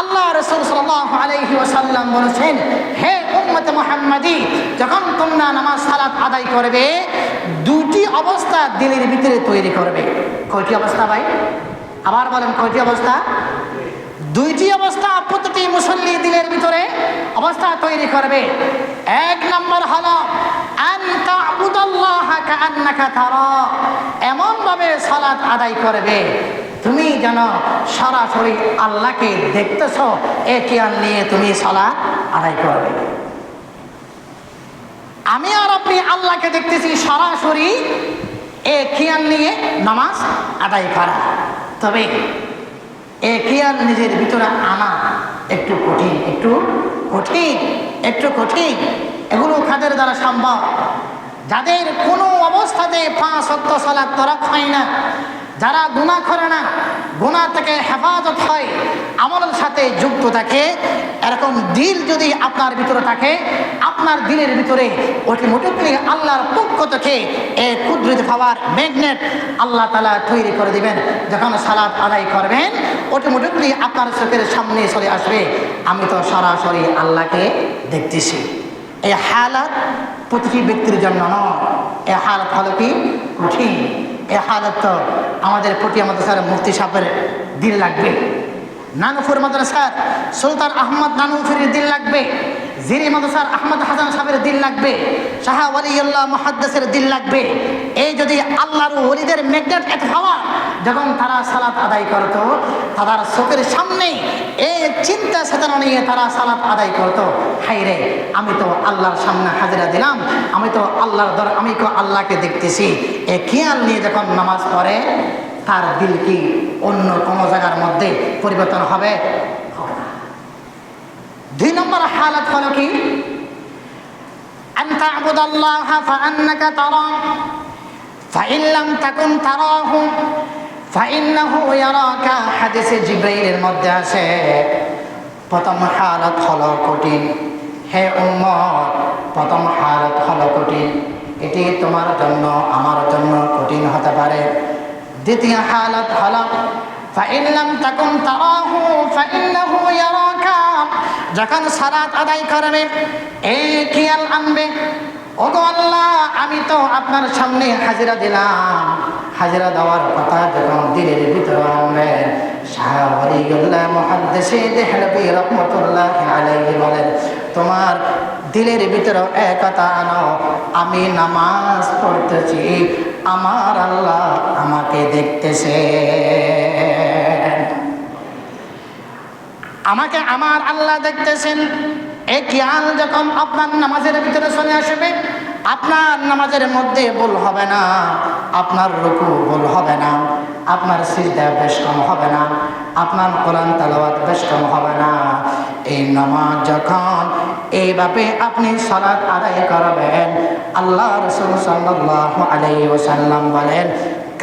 Speaker 1: আল্লাহ রাসূল সাল্লাল্লাহু আলাইহি ওয়াসাল্লাম বলেছেন, হে উম্মতে মুহাম্মাদি, যখন তোমরা নামাজ সালাত আদায় করবে, দুটি অবস্থা দিলের ভিতরে তৈরি করবে। কয়টি অবস্থা ভাই? আবার বলেন, কয়টি অবস্থা? দুইটি অবস্থা প্রতিটি মুসল্লি দিলের ভিতরে অবস্থা তৈরি করবে। এক নম্বর হলো আন তা'বুদাল্লাহা কাআন্নাকা তারা, এমন ভাবে সালাত আদায় করবে তুমি যেন সরাসরি আল্লাহকে দেখতেছো, এই খেয়াল নিয়ে তুমি সালাত আদায় করবে। আমি আর আপনি আল্লাহকে দেখতেছি সরাসরি, এই খেয়াল নিয়ে নামাজ আদায় করা। তবে এই খেয়াল নিজের ভিতরে আনা একটু কঠিন। এগুলো কাদের দ্বারা সম্ভব? যাদের কোনো অবস্থাতে 5 ওয়াক্ত সালাত তরক হয় না, যারা গুনাহ করে না, গুনাহ থেকে হেফাজত হয়, আমলের সাথে যুক্ত থাকে, এরকম দিল যদি আপনার ভিতরে থাকে, আপনার দিলের ভিতরে অটোমেটিকলি আল্লাহর পক্ষ থেকে এই কুদরত পাওয়ার ম্যাগনেট আল্লাহ তাআলা তৈরি করে দিবেন। যখন সালাত আদায় করবেন, অটোমেটিকলি আপনার চোখের সামনে চলে আসবে, আমি তো সরাসরি আল্লাহকে দেখতেছি। এই হালাত প্রতিটি ব্যক্তির জন্য নয়। এই হালাত হলো কি? কঠিন। এই হালাত তো আমাদের পটিয়া মাদ্রাসার মুফতি সাহেবের দিল লাগবে, নানুপুর মাদ্রাসার সুলতান আহমদ নানুপুরের দিল লাগবে, জিরি মাদ্রাসার আহমদ হাসান সাহেবের দিল লাগবে, শাহ ওয়ালিউল্লাহ মুহাদ্দিসের দিল লাগবে। এই যদি আল্লাহর ওলিদের ম্যাগনেট এত হওয়া, যখন তারা সালাত আদায় করত, তাদের চোখের সামনেই এই চিন্তা চেতনা নিয়ে তারা সালাত আদায় করত, হাই রে আমি তো আল্লাহর সামনে হাজিরা দিলাম, আমি তো আল্লাহকে দেখতেছি। এই খেয়াল নিয়ে যখন নামাজ পড়ে, তার দিল কি অন্য কোনো জায়গার মধ্যে পরিবর্তন হবে? 2 নম্বর হালাত হলো কি? আন তা'বুদাল্লাহা ফাআন্নাকা তারা ফাইন লাম তাকুন তারাহু ফাইন্নাহু ইয়ারাকা। হাদিসে জিবরাইলের মধ্যে আছে, প্রথম হালাত হলো কঠিন। হে উম্মত, প্রথম হালাত হলো কঠিন। এটি তোমার জন্য আমার জন্য কঠিন হতে পারে। দ্বিতীয় হালত হলো فإن لم تكن تراه فإنه يراك যখন সালাত আদায় করবে এই খেয়াল আনবে ওগো আল্লাহ আমি তো আপনার সামনে হাজিরা দিলাম হাজিরা দেওয়ার কথা যখন দিলের ভিতরে আনবে শাহ ওয়ালিউল্লাহ মুহাদ্দিসে দেহলভী রাহমাতুল্লাহি আলাইহি বলেন তোমার দিলের ভিতরে এক কথা আনো আমি নামাজ পড়তেছি আমার আল্লাহ আমাকে দেখতেছে আমাকে আমার আল্লাহ দেখতেছেন এই খেয়াল যখন আপনার নামাজের ভিতরে চলে আসবে আপনার নামাজের মধ্যে ভুল হবে না আপনার রুকু ভুল হবে না আপনার সিজদা বেশ কম হবে না আপনার কোরআন তেলাওয়াত বেশ কম হবে না এই নামাজ যখন এইভাবে আপনি সালাত আদায় করবেন আল্লাহ রাসূল সাল্লাল্লাহু আলাইহি ওয়াসাল্লাম বলেন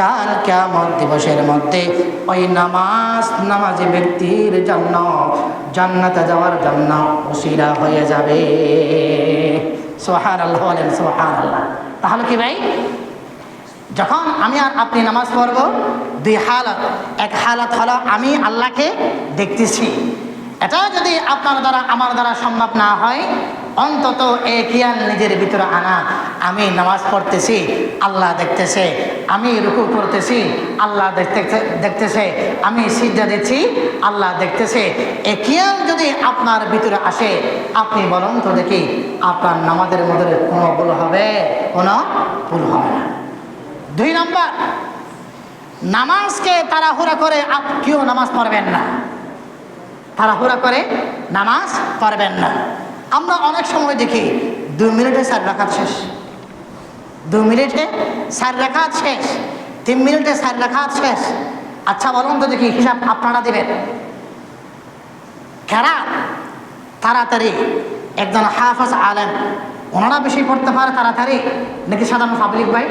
Speaker 1: কাল কিয়ামত দিবসের মধ্যে ওই নামাজি ব্যক্তির জন্য জান্নাতে যাওয়ার জন্য ওসিলা হয়ে যাবে সুবহানাল্লাহ বলেন সুবহানাল্লাহ তাহলে কি ভাই যখন আমি আর আপনি নামাজ পড়ব দুই হালত এক হালত হলো আমি আল্লাহকে দেখতেছি এটা যদি আপনার দ্বারা আমার দ্বারা সম্ভব না হয় অন্তত এই খেয়াল নিজের ভিতরে আনা আমি নামাজ পড়তেছি আল্লাহ দেখতেছে আমি রুকু করতেছি আল্লাহ দেখতেছে আমি সিজদা দিচ্ছি আল্লাহ দেখতেছে এই খেয়াল যদি আপনার ভিতরে আসে আপনি বলুন তো দেখি আপনার নামাজের মধ্যে কোনো ভুল হবে কোনো ভুল হবে না দুই নম্বর নামাজকে তাড়াহুড়া করে কেউ নামাজ পড়বেন না তাড়াহুড়া করে নামাজ পড়বেন না আমরা অনেক সময় দেখি 2 মিনিটে 4 রাকাত শেষ 2 মিনিটে 4 রাকাত শেষ 3 মিনিটে 4 রাকাত শেষ আচ্ছা বলুন তো দেখি হিসাব আপনারা দিবেন কারা তাড়াতাড়ি একজন হাফেজ আলেম ওনারা বেশি পড়তে পারে তাড়াতাড়ি নাকি সাধারণ পাবলিক ভাই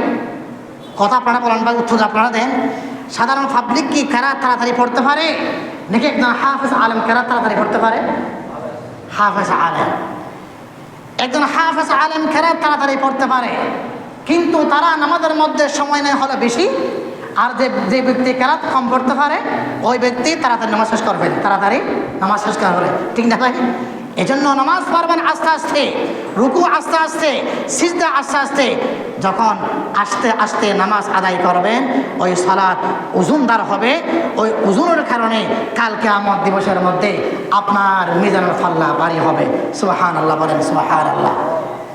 Speaker 1: কথা আপনারা বলেন ভাই উত্তর আপনারা দেন সাধারণ পাবলিক কি কারা তাড়াতাড়ি পড়তে পারে নাকি একজন হাফেজ আলেম কারা তাড়াতাড়ি পড়তে পারে হাফেজ আলেম একজন হাফেজ আলেম কারা তাড়াতাড়ি পড়তে পারে কিন্তু তারা নামাজের মধ্যে সময় নেয় হলো বেশি আর যে ব্যক্তি কেরাত কম পড়তে পারে ওই ব্যক্তি তাড়াতাড়ি নামাজ শেষ করবেন তাড়াতাড়ি নামাজ শেষ করবেন ঠিক না ভাই এজন্য নামাজ পড়বেন আস্তে আস্তে রুকু আস্তে আস্তে সিজদা আস্তে আস্তে যখন আস্তে আস্তে নামাজ আদায় করবেন ওই সালাত ওজনদার হবে ওই ওজনের কারণে কাল কিয়ামত দিবসের মধ্যে আপনার মিজানুল ফাল্লা ভারী হবে সুবহানাল্লাহ বলেন সুবহানাল্লাহ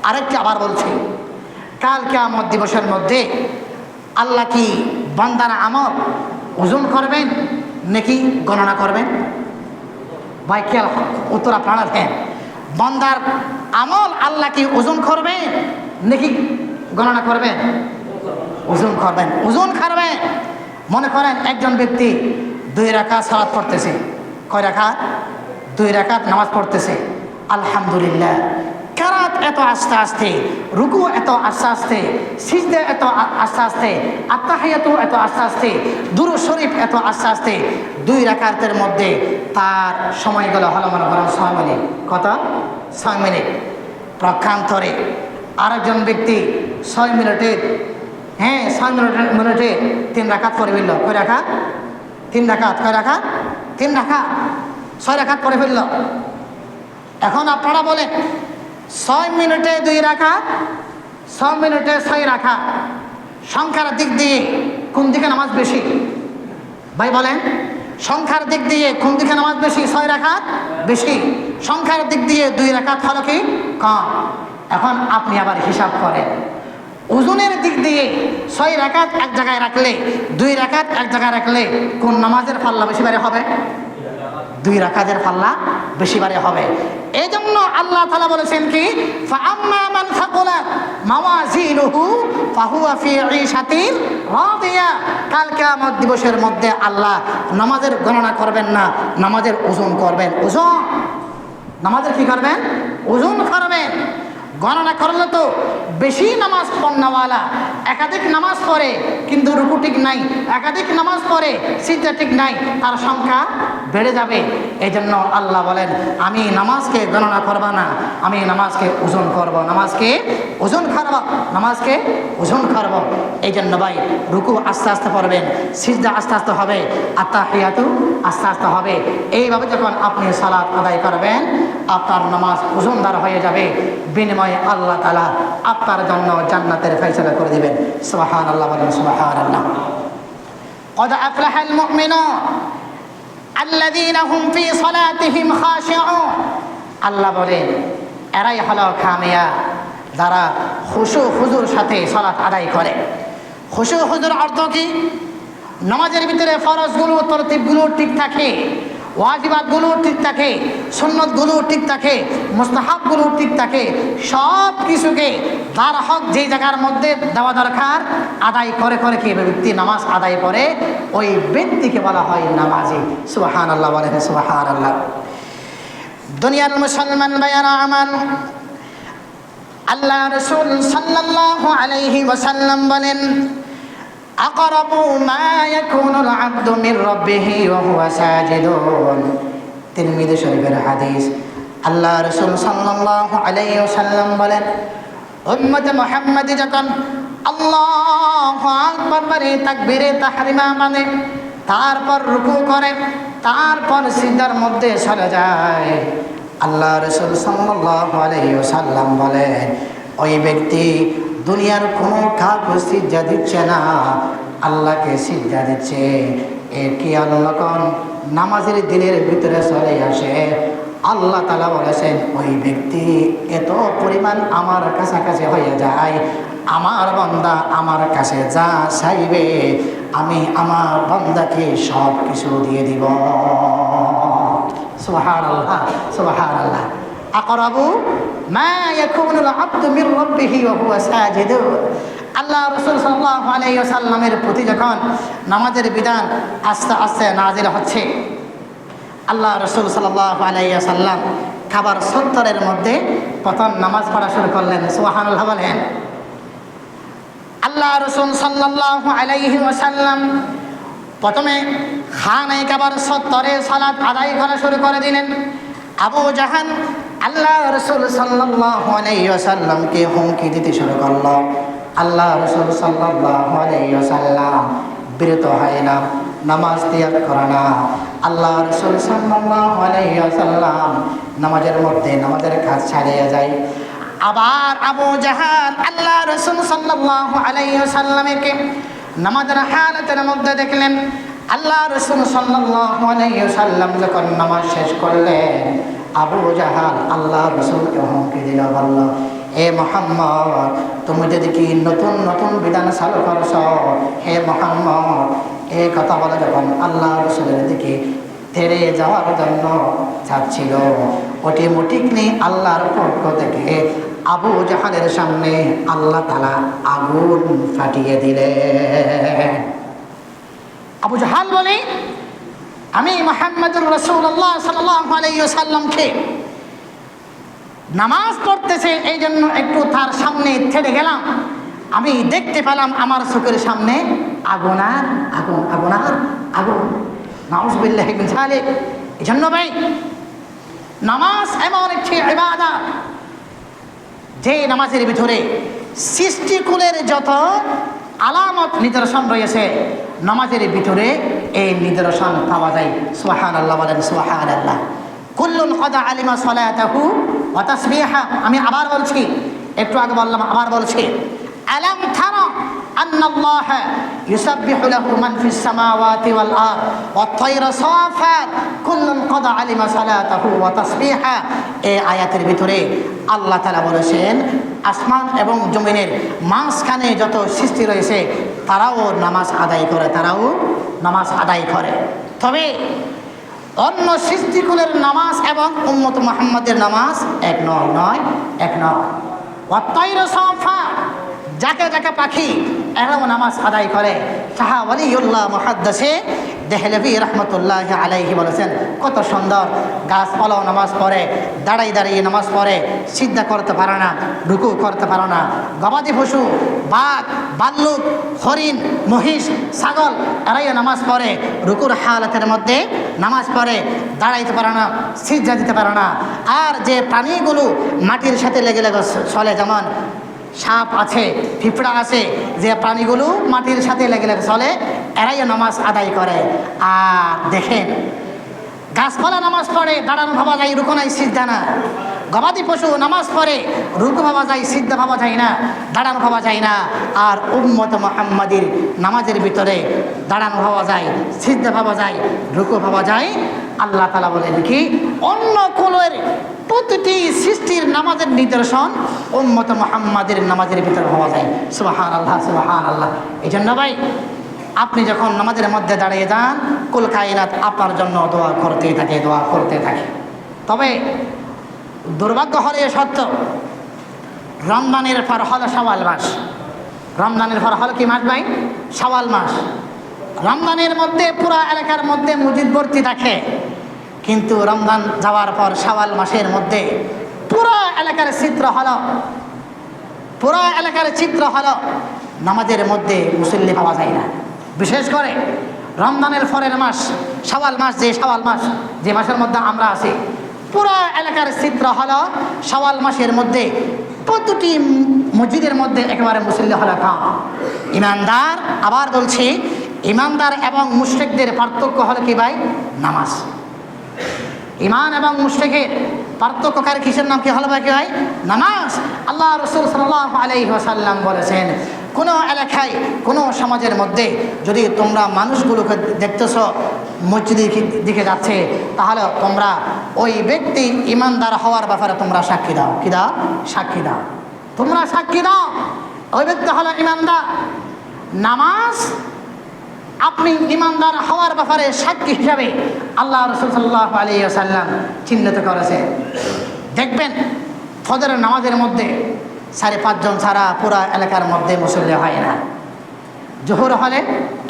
Speaker 1: আরেকটি আবার বলছি কাল কিয়ামত দিবসের মধ্যে আল্লাহ কি বান্দার আমল ওজন করবেন নাকি গণনা করবেন ভাই খেয়াল উত্তর আপনারা দেন বান্দার আমল আল্লাহ কি ওজন করবেন নাকি গণনা করবেন ওজন করবেন মনে করেন একজন ব্যক্তি 2 রাকাত সালাত পড়তেছে কয় রাকাত 2 রাকাত নামাজ পড়তেছে আলহামদুলিল্লাহ কেরাত এত আস্তে আস্তে রুকু এত আস্তে আস্তে সিজদা এত আস্তে আস্তে আত্তাহিয়াত এত আস্তে আস্তে দুরূদ শরীফ এত আস্তে আস্তে 2 রাকাতের মধ্যে তার সময়গুলো হলো মনে করেন 6 মিনিট কত 6 মিনিট প্রক্ষান্তরে আরেকজন ব্যক্তি 6 মিনিটে 6 মিনিটে 3 রাকাত পড়ে ফেলল কয় রাকাত 3 রাকাত কয় রাকাত 3 রাকাত 6 রাকাত পড়ে ফেলল এখন আপনারা বলেন 6 মিনিটে 2 রাকাত 6 মিনিটে 6 রাকাত সংখ্যার দিক দিয়ে কোন দিকে নামাজ বেশি ভাই বলেন সংখ্যার দিক দিয়ে কোন দিকে নামাজ বেশি 6 রাকাত বেশি সংখ্যার দিক দিয়ে 2 রাকাত হলো কি কম এখন আপনি আবার হিসাব করেন ওজনের দিক দিয়ে 6 রাকাত এক জায়গায় রাখলে 2 রাকাত এক জায়গায় রাখলে কোন নামাজের পাল্লা বেশি বারে হবে 2 রাকাতের পাল্লা বেশি বারে হবে এই জন্য আল্লাহ তাআলা বলেছেন কি ফাআম্মা মান সাকুলাত মাওয়াজিনুহু ফাহুয়া ফি ঈশাতিন রাদিয়া কাল কিয়ামত দিবসের মধ্যে আল্লাহ নামাজের গণনা করবেন না নামাজের ওজন করবেন ওজন নামাজের কি করবেন ওজন করবেন গণনা করলে তো বেশি নামাজ পড়নেওয়ালা একাধিক নামাজ পড়ে কিন্তু রুকু ঠিক নাই একাধিক নামাজ পড়ে সিজদা ঠিক নাই তার সংখ্যা বেড়ে যাবে। এই জন্য আল্লাহ বলেন, আমি নামাজকে গণনা করব না, আমি নামাজকে ওজন করব, নামাজকে ওজন করব, নামাজকে ওজন করব। এই জন্য ভাই রুকু আস্তে আস্তে পড়বেন, সিজদা আস্তে আস্তে হবে, আত্তাহিয়াতু আস্তে আস্তে হবে। এইভাবে যখন আপনি সালাত আদায় করবেন, আপনার নামাজ ওজনদার হয়ে যাবে। বিনিময়ে আল্লাহ তাআলা আপনার জন্য জান্নাতের ফয়সালা করে দিবেন। সুবহানাল্লাহ, বলেন সুবহানাল্লাহ। قد أفلح المؤمنون الذين هم في صلاتهم خاشعون। আল্লাহ বলেন, এরাই হলো কামিয়াব যারা খুশু হুজুর সাথে সালাত আদায় করে। খুশু হুজুর অর্থ কি? নামাজের ভিতরে ফরজগুলো তরতিবগুলো ঠিক থাকে, ওয়াজিবাতগুলো ঠিক থাকে, সুন্নতগুলো ঠিক থাকে, মুস্তাহাবগুলো ঠিক থাকে, সব কিছুকে তার হক যেই জায়গার মধ্যে দেওয়া দরকার আদায় করে করে কি ব্যক্তি নামাজ আদায় করে, ওই ব্যক্তিকে বলা হয় নামাজি। সুবহানাল্লাহ, বলেন সুবহানাল্লাহ। দুনিয়ার মুসলমান ভাইয়ারা আমার, আল্লাহ রাসূল সাল্লাল্লাহু আলাইহি ওয়াসাল্লাম বলেন, আকরাবু মা ইয়াকুনুল আবদু মির রাব্বিহি ওয়া হুয়া সাজিদুন। তিরমিজি শরীফের হাদিস। আল্লাহ রাসূল সাল্লাল্লাহু আলাইহি ওয়াসাল্লাম বলেন, উম্মত মুহাম্মাদি যখন আল্লাহু আকবার বলে তাকবীরে তাহরিমা মানে, তারপর রুকু করে, তারপর সিজদার মধ্যে চলে যায়, আল্লাহ রাসূল সাল্লাল্লাহু আলাইহি ওয়াসাল্লাম বলেন, ওই ব্যক্তি দুনিয়ার কোনো কাউকে সিজদা দিচ্ছে না, আল্লাহকে সিজদা দিচ্ছে। এর কি আল্লাহন নামাজের দিনের ভিতরে চলে আসে। আল্লাহ তাআলা বলেছেন, ওই ব্যক্তি এত পরিমাণ আমার কাছাকাছি হয়ে যায়, আমার বান্দা আমার কাছে যা চাইবে আমি আমার বান্দাকে সব কিছু দিয়ে দিব। সুবহানাল্লাহ, সুবহানাল্লাহ। আকরাবু মা ইয়াকুনুল আবদু মির রাব্বিহি ওয়া হুয়া সাজিদুন। আল্লাহ রাসূল সাল্লাল্লাহু আলাইহি ওয়াসাল্লামের প্রতি যখন নামাজের বিধান আস্তে আস্তে নাযিল হচ্ছে, আল্লাহ রাসূল সাল্লাল্লাহু আলাইহি ওয়াসাল্লাম খাবার 70-এর মধ্যে প্রথম নামাজ পড়া শুরু করলেন। সুবহানাল্লাহ, বলেন। আল্লাহ রাসূল সাল্লাল্লাহু আলাইহি ওয়াসাল্লাম প্রথমে খানায়ে কাবার 70-এ সালাত আদায় করা শুরু করে দিলেন। আবু জাহাল আল্লাহ রাসূল সাল্লাল্লাহু আলাইহি ওয়াসাল্লামকে হুমকি দিতে শুরু করল। আল্লাহ রাসূল সাল্লাল্লাহু আলাইহি ওয়াসাল্লাম বিরত হয় না, নামাজ ত্যাগ করে না। আল্লাহ রাসূল সাল্লাল্লাহু আলাইহি ওয়াসাল্লাম নামাজের মধ্যে নামাজের কাজ ছাড়িয়ে যায়। আবার আবু জাহাল আল্লাহ রাসূল সাল্লাল্লাহু আলাইহি ওয়াসাল্লামকে নামাজের হালাতের মধ্যে দেখলেন। আল্লাহ রাসূল সাল্লাল্লাহু আলাইহি ওয়াসাল্লাম যখন নামাজ শেষ করলেন, আবু জাহাল আল্লাহ রাসূলকে হুমকি দিল, বলল, হে মুহাম্মদ, তুমি যদি কি নতুন নতুন বিধান চালু করছ, হে মুহাম্মদ। এই কথা বলে যখন আল্লাহ রাসূলের দিকে তেড়ে যাওয়ার জন্য যাচ্ছিল, অটোমেটিকলি আল্লাহর পক্ষ থেকে আবু জাহালের সামনে আল্লাহ তাআলা আগুন ফাটিয়ে দিলেন। আবু জাহাল বলে, আমি মুহাম্মদুর রাসূলুল্লাহ সাল্লাল্লাহু আলাইহি ওয়াসাল্লামকে নামাজ পড়তেছে এই জন্য একটু তার সামনে ছেড়ে গেলাম, আমি দেখতে পেলাম আমার চোখের সামনে আগুন আর আগুন, আগুন আর আগুন। নাউযুবিল্লাহি মিন যালিক। এই জন্য ভাই নামাজ এমন একটি ইবাদত, যে নামাজের ভিতরে সৃষ্টিকুলের যত আলামত নিদর্শন রয়েছে, নামাজের ভিতরে এই নিদর্শন পাওয়া যায়। সুবহানাল্লাহ, বলেন সুবহানাল্লাহ। কুল্লুন ক্বাদ আলিমা সালাতাহু ওয়া তাসবিহা। আমি আবার বলছি, একটু আগে বললাম, আবার বলছি, আলাম তারা আন্নাল্লাহ ইউসাব্বিহু লাহু মান ফিস সামাওয়াতি ওয়াল আরদ ওয়াত তায়রা সাফাত কুল্লুন ক্বাদ আলিমা সালাতাহু ওয়া তাসবিহা। এই আয়াতের ভিতরে আল্লাহ তাআলা বলেছেন, আসমান এবং জমিনের মাঝখানে যত সৃষ্টি রয়েছে তারাও নামাজ আদায় করে, তারাও নামাজ আদায় করে। তবে অন্য সৃষ্টিকুলের নামাজ এবং উম্মত মুহাম্মাদের নামাজ এক নয়, এক নয়। ওয়াত তায়রা সাফাত, যাকে যাকে পাখি এরাও নামাজ আদায় করে। শাহ ওয়ালিউল্লাহ মুহাদ্দিসে দেহলভী রহমতুল্লাহ আলাইহি বলেছেন, কত সুন্দর গাছপালাও নামাজ পড়ে, দাঁড়াই দাঁড়িয়ে নামাজ পড়ে, সিদ্ধা করতে পারে না, রুকু করতে পারে না। গবাদি পশু, বাঘ, ভাল্লুক, হরিণ, মহিষ, ছাগল এরাইও নামাজ পড়ে, রুকুর হালাতের মধ্যে নামাজ পড়ে, দাঁড়াইতে পারে না, সিজদা দিতে পারে না। আর যে প্রাণীগুলো মাটির সাথে লেগে লেগে চলে, যেমন সাপ আছে, পিঁপড়া আছে, যে প্রাণীগুলো মাটির সাথে লেগে লেগে চলে, এরাইও নামাজ আদায় করে। আর দেখেন, গাছপালা নামাজ পড়ে, দাঁড়ানো ভাবা যায়, রুকু নাই, সিজদা না। গবাদি পশু নামাজ পড়ে, রুকু ভাবা যায়, সিজদা ভাবা যায় না, দাঁড়ানো ভাবা যায় না। আর উম্মত মুহাম্মাদির নামাজের ভিতরে দাঁড়ানো ভাবা যায়, সিজদা ভাবা যায়, রুকু ভাবা যায়। আল্লাহ তাআলা বলেন কি, অন্য কুলের প্রতিটি সৃষ্টির নামাজের নিদর্শন উম্মত মুহাম্মাদের নামাজের ভিতরে ভাবা যায়। সুবহানাল্লাহ, সুবহানাল্লাহ। এই জন্য ভাই, আপনি যখন নামাজের মধ্যে দাঁড়িয়ে যান, কুল কায়নাত আপনার জন্য দোয়া করতেই থাকে, দোয়া করতে থাকে। তবে দুর্ভাগ্য হলে সত্য, রমজানের পর হলো শাওয়াল মাস। রমজানের পর হলো কি মাস ভাই? শাওয়াল মাস। রমজানের মধ্যে পুরা এলাকার মধ্যে মসজিদ ভর্তি থাকে, কিন্তু রমজান যাওয়ার পর শাওয়াল মাসের মধ্যে পুরা এলাকার চিত্র হলো, পুরা এলাকার চিত্র হলো নামাজের মধ্যে মুসল্লি পাওয়া যায় না। বিশেষ করে রমজানের পরের মাস শাওয়াল মাস, যে শাওয়াল মাস, যে মাসের মধ্যে আমরা আছি, পুরা এলাকার চিত্র হলো শাওয়াল মাসের মধ্যে প্রতিটি মসজিদের মধ্যে একেবারে মুসল্লি হলো কম। ইমানদার, আবার বলছি, ইমানদার এবং মুশরিকদের পার্থক্য হলো কি ভাই? নামাজ। ইমান এবং মুশরিকের পার্থক্যকারী কিসের নাম কি হলো ভাই? কি ভাই? নামাজ। আল্লাহ রাসূল সাল্লাল্লাহু আলাইহি ওয়াসাল্লাম বলেছেন, কোনো এলাকায়, কোনো সমাজের মধ্যে যদি তোমরা মানুষগুলোকে দেখতেছ মসজিদের দিকে যাচ্ছে, তাহলে তোমরা ওই ব্যক্তি ইমানদার হওয়ার ব্যাপারে তোমরা সাক্ষী দাও। কি দাও? সাক্ষী দাও। তোমরা সাক্ষী দাও ওই ব্যক্তি হলো ইমানদার। নামাজ আপনি ইমানদার হওয়ার ব্যাপারে সাক্ষী হিসাবে আল্লাহ রাসূল সাল্লাল্লাহু আলাইহি ওয়াসাল্লাম চিহ্নিত করেছে। দেখবেন ফজরের নামাজের মধ্যে 4-5 জন ছাড়া পুরা এলাকার মধ্যে মুসল্লি হয় না। জোহর হলে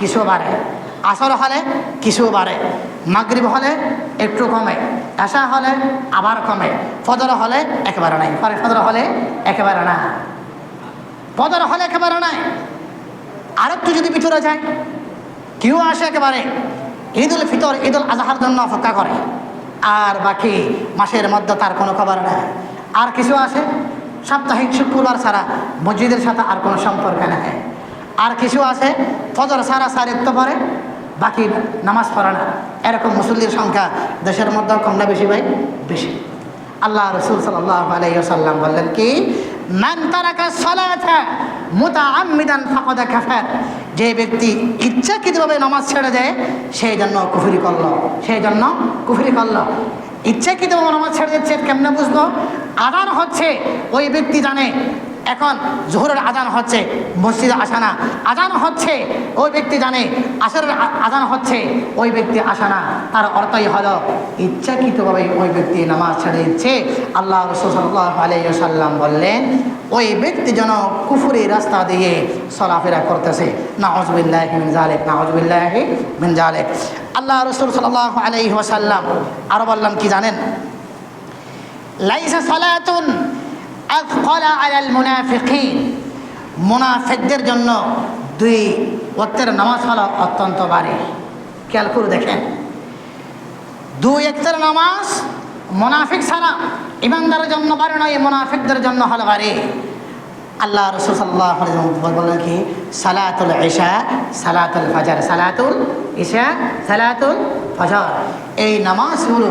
Speaker 1: কিছু বাড়ে, আসর হলে কিছু বাড়ে, মাগরিব হলে একটু কমে, এশা হলে আবার কমে, ফজর হলে একেবারে নাই। ফজর হলে একেবারে না, ফজর হলে একেবারে নাই। আর একটু যদি ভিতরে যায়, কেউ আসে একেবারে ঈদুল ফিতর, ঈদুল আজহার জন্য অপেক্ষা করে, আর বাকি মাসের মধ্যে তার কোনো খবর নেই। আর কিছু আসে সাপ্তাহিক শুক্রবার ছাড়া মসজিদের সাথে আর কোনো সম্পর্ক নেই। আর কিছু আছে ফজর সারা সারিত্ব পরে, বাকি নামাজ পড়ে না। এরকম মুসল্লির সংখ্যা দেশের মধ্যে কম না বেশি ভাই? বেশি। আল্লাহ রাসূল সাল্লাল্লাহু আলাইহি ওয়াসাল্লাম বললেন কি, মান তারাকা সালাতা মুতাআম্মিদান ফাকাদ কাফার। যে ব্যক্তি ইচ্ছাকৃতভাবে নামাজ ছেড়ে দেয়, সেই জন্য কুফরি করল, সেই জন্য কুফরি করল। ইচ্ছাকৃতভাবে নামাজ ছেড়ে দিচ্ছে কেমনে বুঝবো? আযান হচ্ছে, ওই ব্যক্তি জানে এখন জোহরের আজান হচ্ছে, মসজিদে আসে না। আজান হচ্ছে, ওই ব্যক্তি জানে আসরের আজান হচ্ছে, ওই ব্যক্তি আসে না। তার অর্থই হলো ইচ্ছাকৃতভাবে ওই ব্যক্তি নামাজ ছেড়ে দিচ্ছে। আল্লাহ রাসূল সাল্লাল্লাহু আলাইহি ওয়াসাল্লাম বললেন, ওই ব্যক্তি যেন কুফরি রাস্তা দিয়ে চলাফেরা করতেছে। নাউযুবিল্লাহি মিন যালিক, নাউযুবিল্লাহি মিন যালিক। আল্লাহ রাসূল সাল্লাল্লাহু আলাইহি ওয়াসাল্লাম আরো বললেন কি জানেন? লাইসা সালাতুন আযকালা আলাল মুনাফিকিন। মুনাফিকদের জন্য 2 ওয়াক্তের নামাজ হলো অত্যন্ত ভারী। খেয়াল করে দেখেন, 2 ওয়াক্তের নামাজ মুনাফিক ছাড়া ইমানদারের জন্য ভারী নয়, মুনাফিকদের জন্য হলো ভারী। আল্লাহ রাসূল সাল্লাল্লাহু আলাইহি ওয়াসাল্লাম বলেন কি, সালাতুল ইশা, সালাতুল ফজর, সালাতুল ইশা, সালাতুল ফজর, এই নামাজগুলো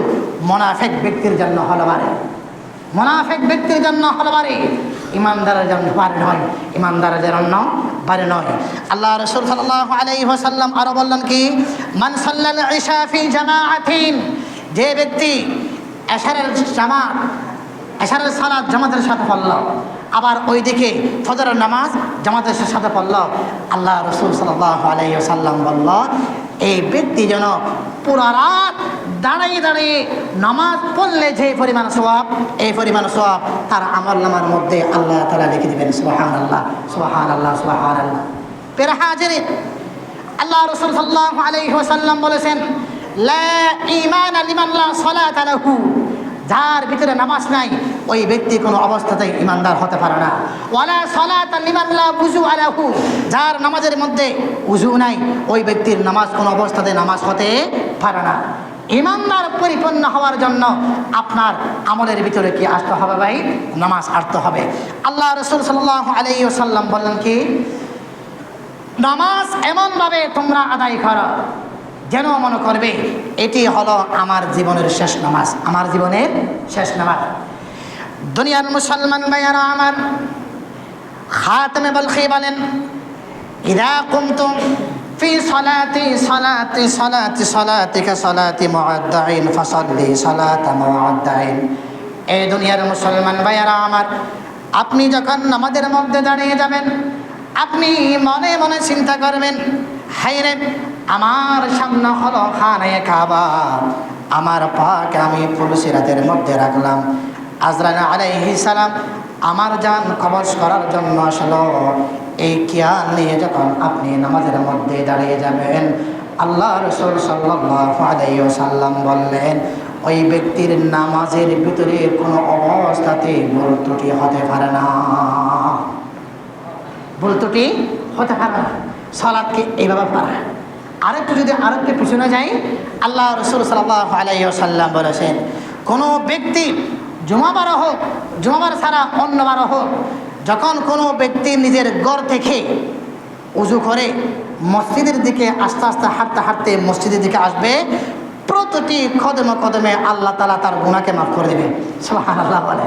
Speaker 1: মুনাফিক ব্যক্তির জন্য হলো ভারী। মুনাফিক ব্যক্তির জন্য হলো ভারী, ইমানদারের জন্য ভারী নয়, ইমানদারের জন্য ভারী নয়। আল্লাহ রাসূল সাল্লাল্লাহু আলাইহি ওয়াসাল্লাম আরো বললেন কি, মান সাল্লাল ইশা ফি জামাআতিন। যে ব্যক্তি এশারের জামাত, এশারের সালাত জামাতের সাথে পড়ল, আবার ওইদিকে ফজরের নামাজ জামাতের সাথে পড়ল, আল্লাহ রাসূল সাল্লাল্লাহু আলাইহি ওয়াসাল্লাম বলল, এই ব্যক্তি যেন পুরা রাত দাঁড়িয়ে দাঁড়িয়ে নামাজ পড়লে যে পরিমাণ সওয়াব, এই পরিমাণ সওয়াব তার আমলনামার মধ্যে আল্লাহ তাআলা লিখে দিবেন। সুবহানাল্লাহ, সুবহানাল্লাহ, সুবহানাল্লাহ। প্রিয় হাজিরিন, আল্লাহ রাসূল সাল্লাল্লাহু আলাইহি ওয়াসাল্লাম বলেছেন, লা ঈমানা লিমান লা সালাতা লাহু, যার ভিতরে নামাজ নাই ওই ব্যক্তি কোনো অবস্থাতেই ইমানদার হতে পারে না। ওয়ালা সালাতা লিমান লা উযু আলাহু, যার নামাজের মধ্যে উযু নাই ওই ব্যক্তির নামাজ কোনো অবস্থাতে নামাজ হতে পারে না। ইমানদার পরিপূর্ণ হওয়ার জন্য আপনার আমলের ভিতরে কি আসতে হবে ভাই? নামাজ আসতে হবে। আল্লাহ রাসূল সাল্লাল্লাহু আলাইহি ওয়াসাল্লাম বললেন কি, নামাজ এমনভাবে তোমরা আদায় করো যেন মনে করবে এটি হলো আমার জীবনের শেষ নামাজ, আমার জীবনের শেষ নামাজ। দুনিয়ার মুসলমান ভাইয়ারা আমার, খাতেমে বলখি বলেন, ইদা কুমতুম ফি সালাতি সালাতি সালাতি সালাতিকা সালাতি মুআদ্দাইন ফাসাল্লি সালাতা মুআদ্দাইন। এই দুনিয়ার মুসলমান ভাইয়ারা আমার, আপনি যখন নামাজের মধ্যে দাঁড়িয়ে যাবেন, আপনি মনে মনে চিন্তা করবেন, হায়রে আমার সামনে হলো খানায়ে কাবা, আমার পাকে আমি ফুলসিরাতের মধ্যে রাখলাম, আজরাইল আলাইহিস সালাম আমার জান কবজ করার জন্য আসলো। এই খেয়াল নিয়ে যখন আপনি নামাজের মধ্যে দাঁড়িয়ে যাবেন, আল্লাহ রাসূল সাল্লাল্লাহু আলাইহি ওয়াসাল্লাম বললেন, ওই ব্যক্তির নামাজের ভিতরে কোনো অবস্থাতে ভুল ত্রুটি হতে পারে না, ভুল ত্রুটি হতে পারে না। সালাতকে এইভাবে পারা। আরেকটু যদি আরেকটু পিছনে যাই, আল্লাহ রাসূল সাল্লাল্লাহু আলাইহি ওয়াসাল্লাম বলেছেন, কোনো ব্যক্তি জুমাবার হোক, জুমাবার ছাড়া অন্যবার হোক, যখন কোনো ব্যক্তি নিজের ঘর থেকে উজু করে মসজিদের দিকে আস্তে আস্তে হাঁটতে হাঁটতে মসজিদের দিকে আসবে, প্রতিটি কদমে কদমে আল্লাহ তাআলা তার গুনাহকে মাফ করে দেবে। সুবহানাল্লাহ বলে,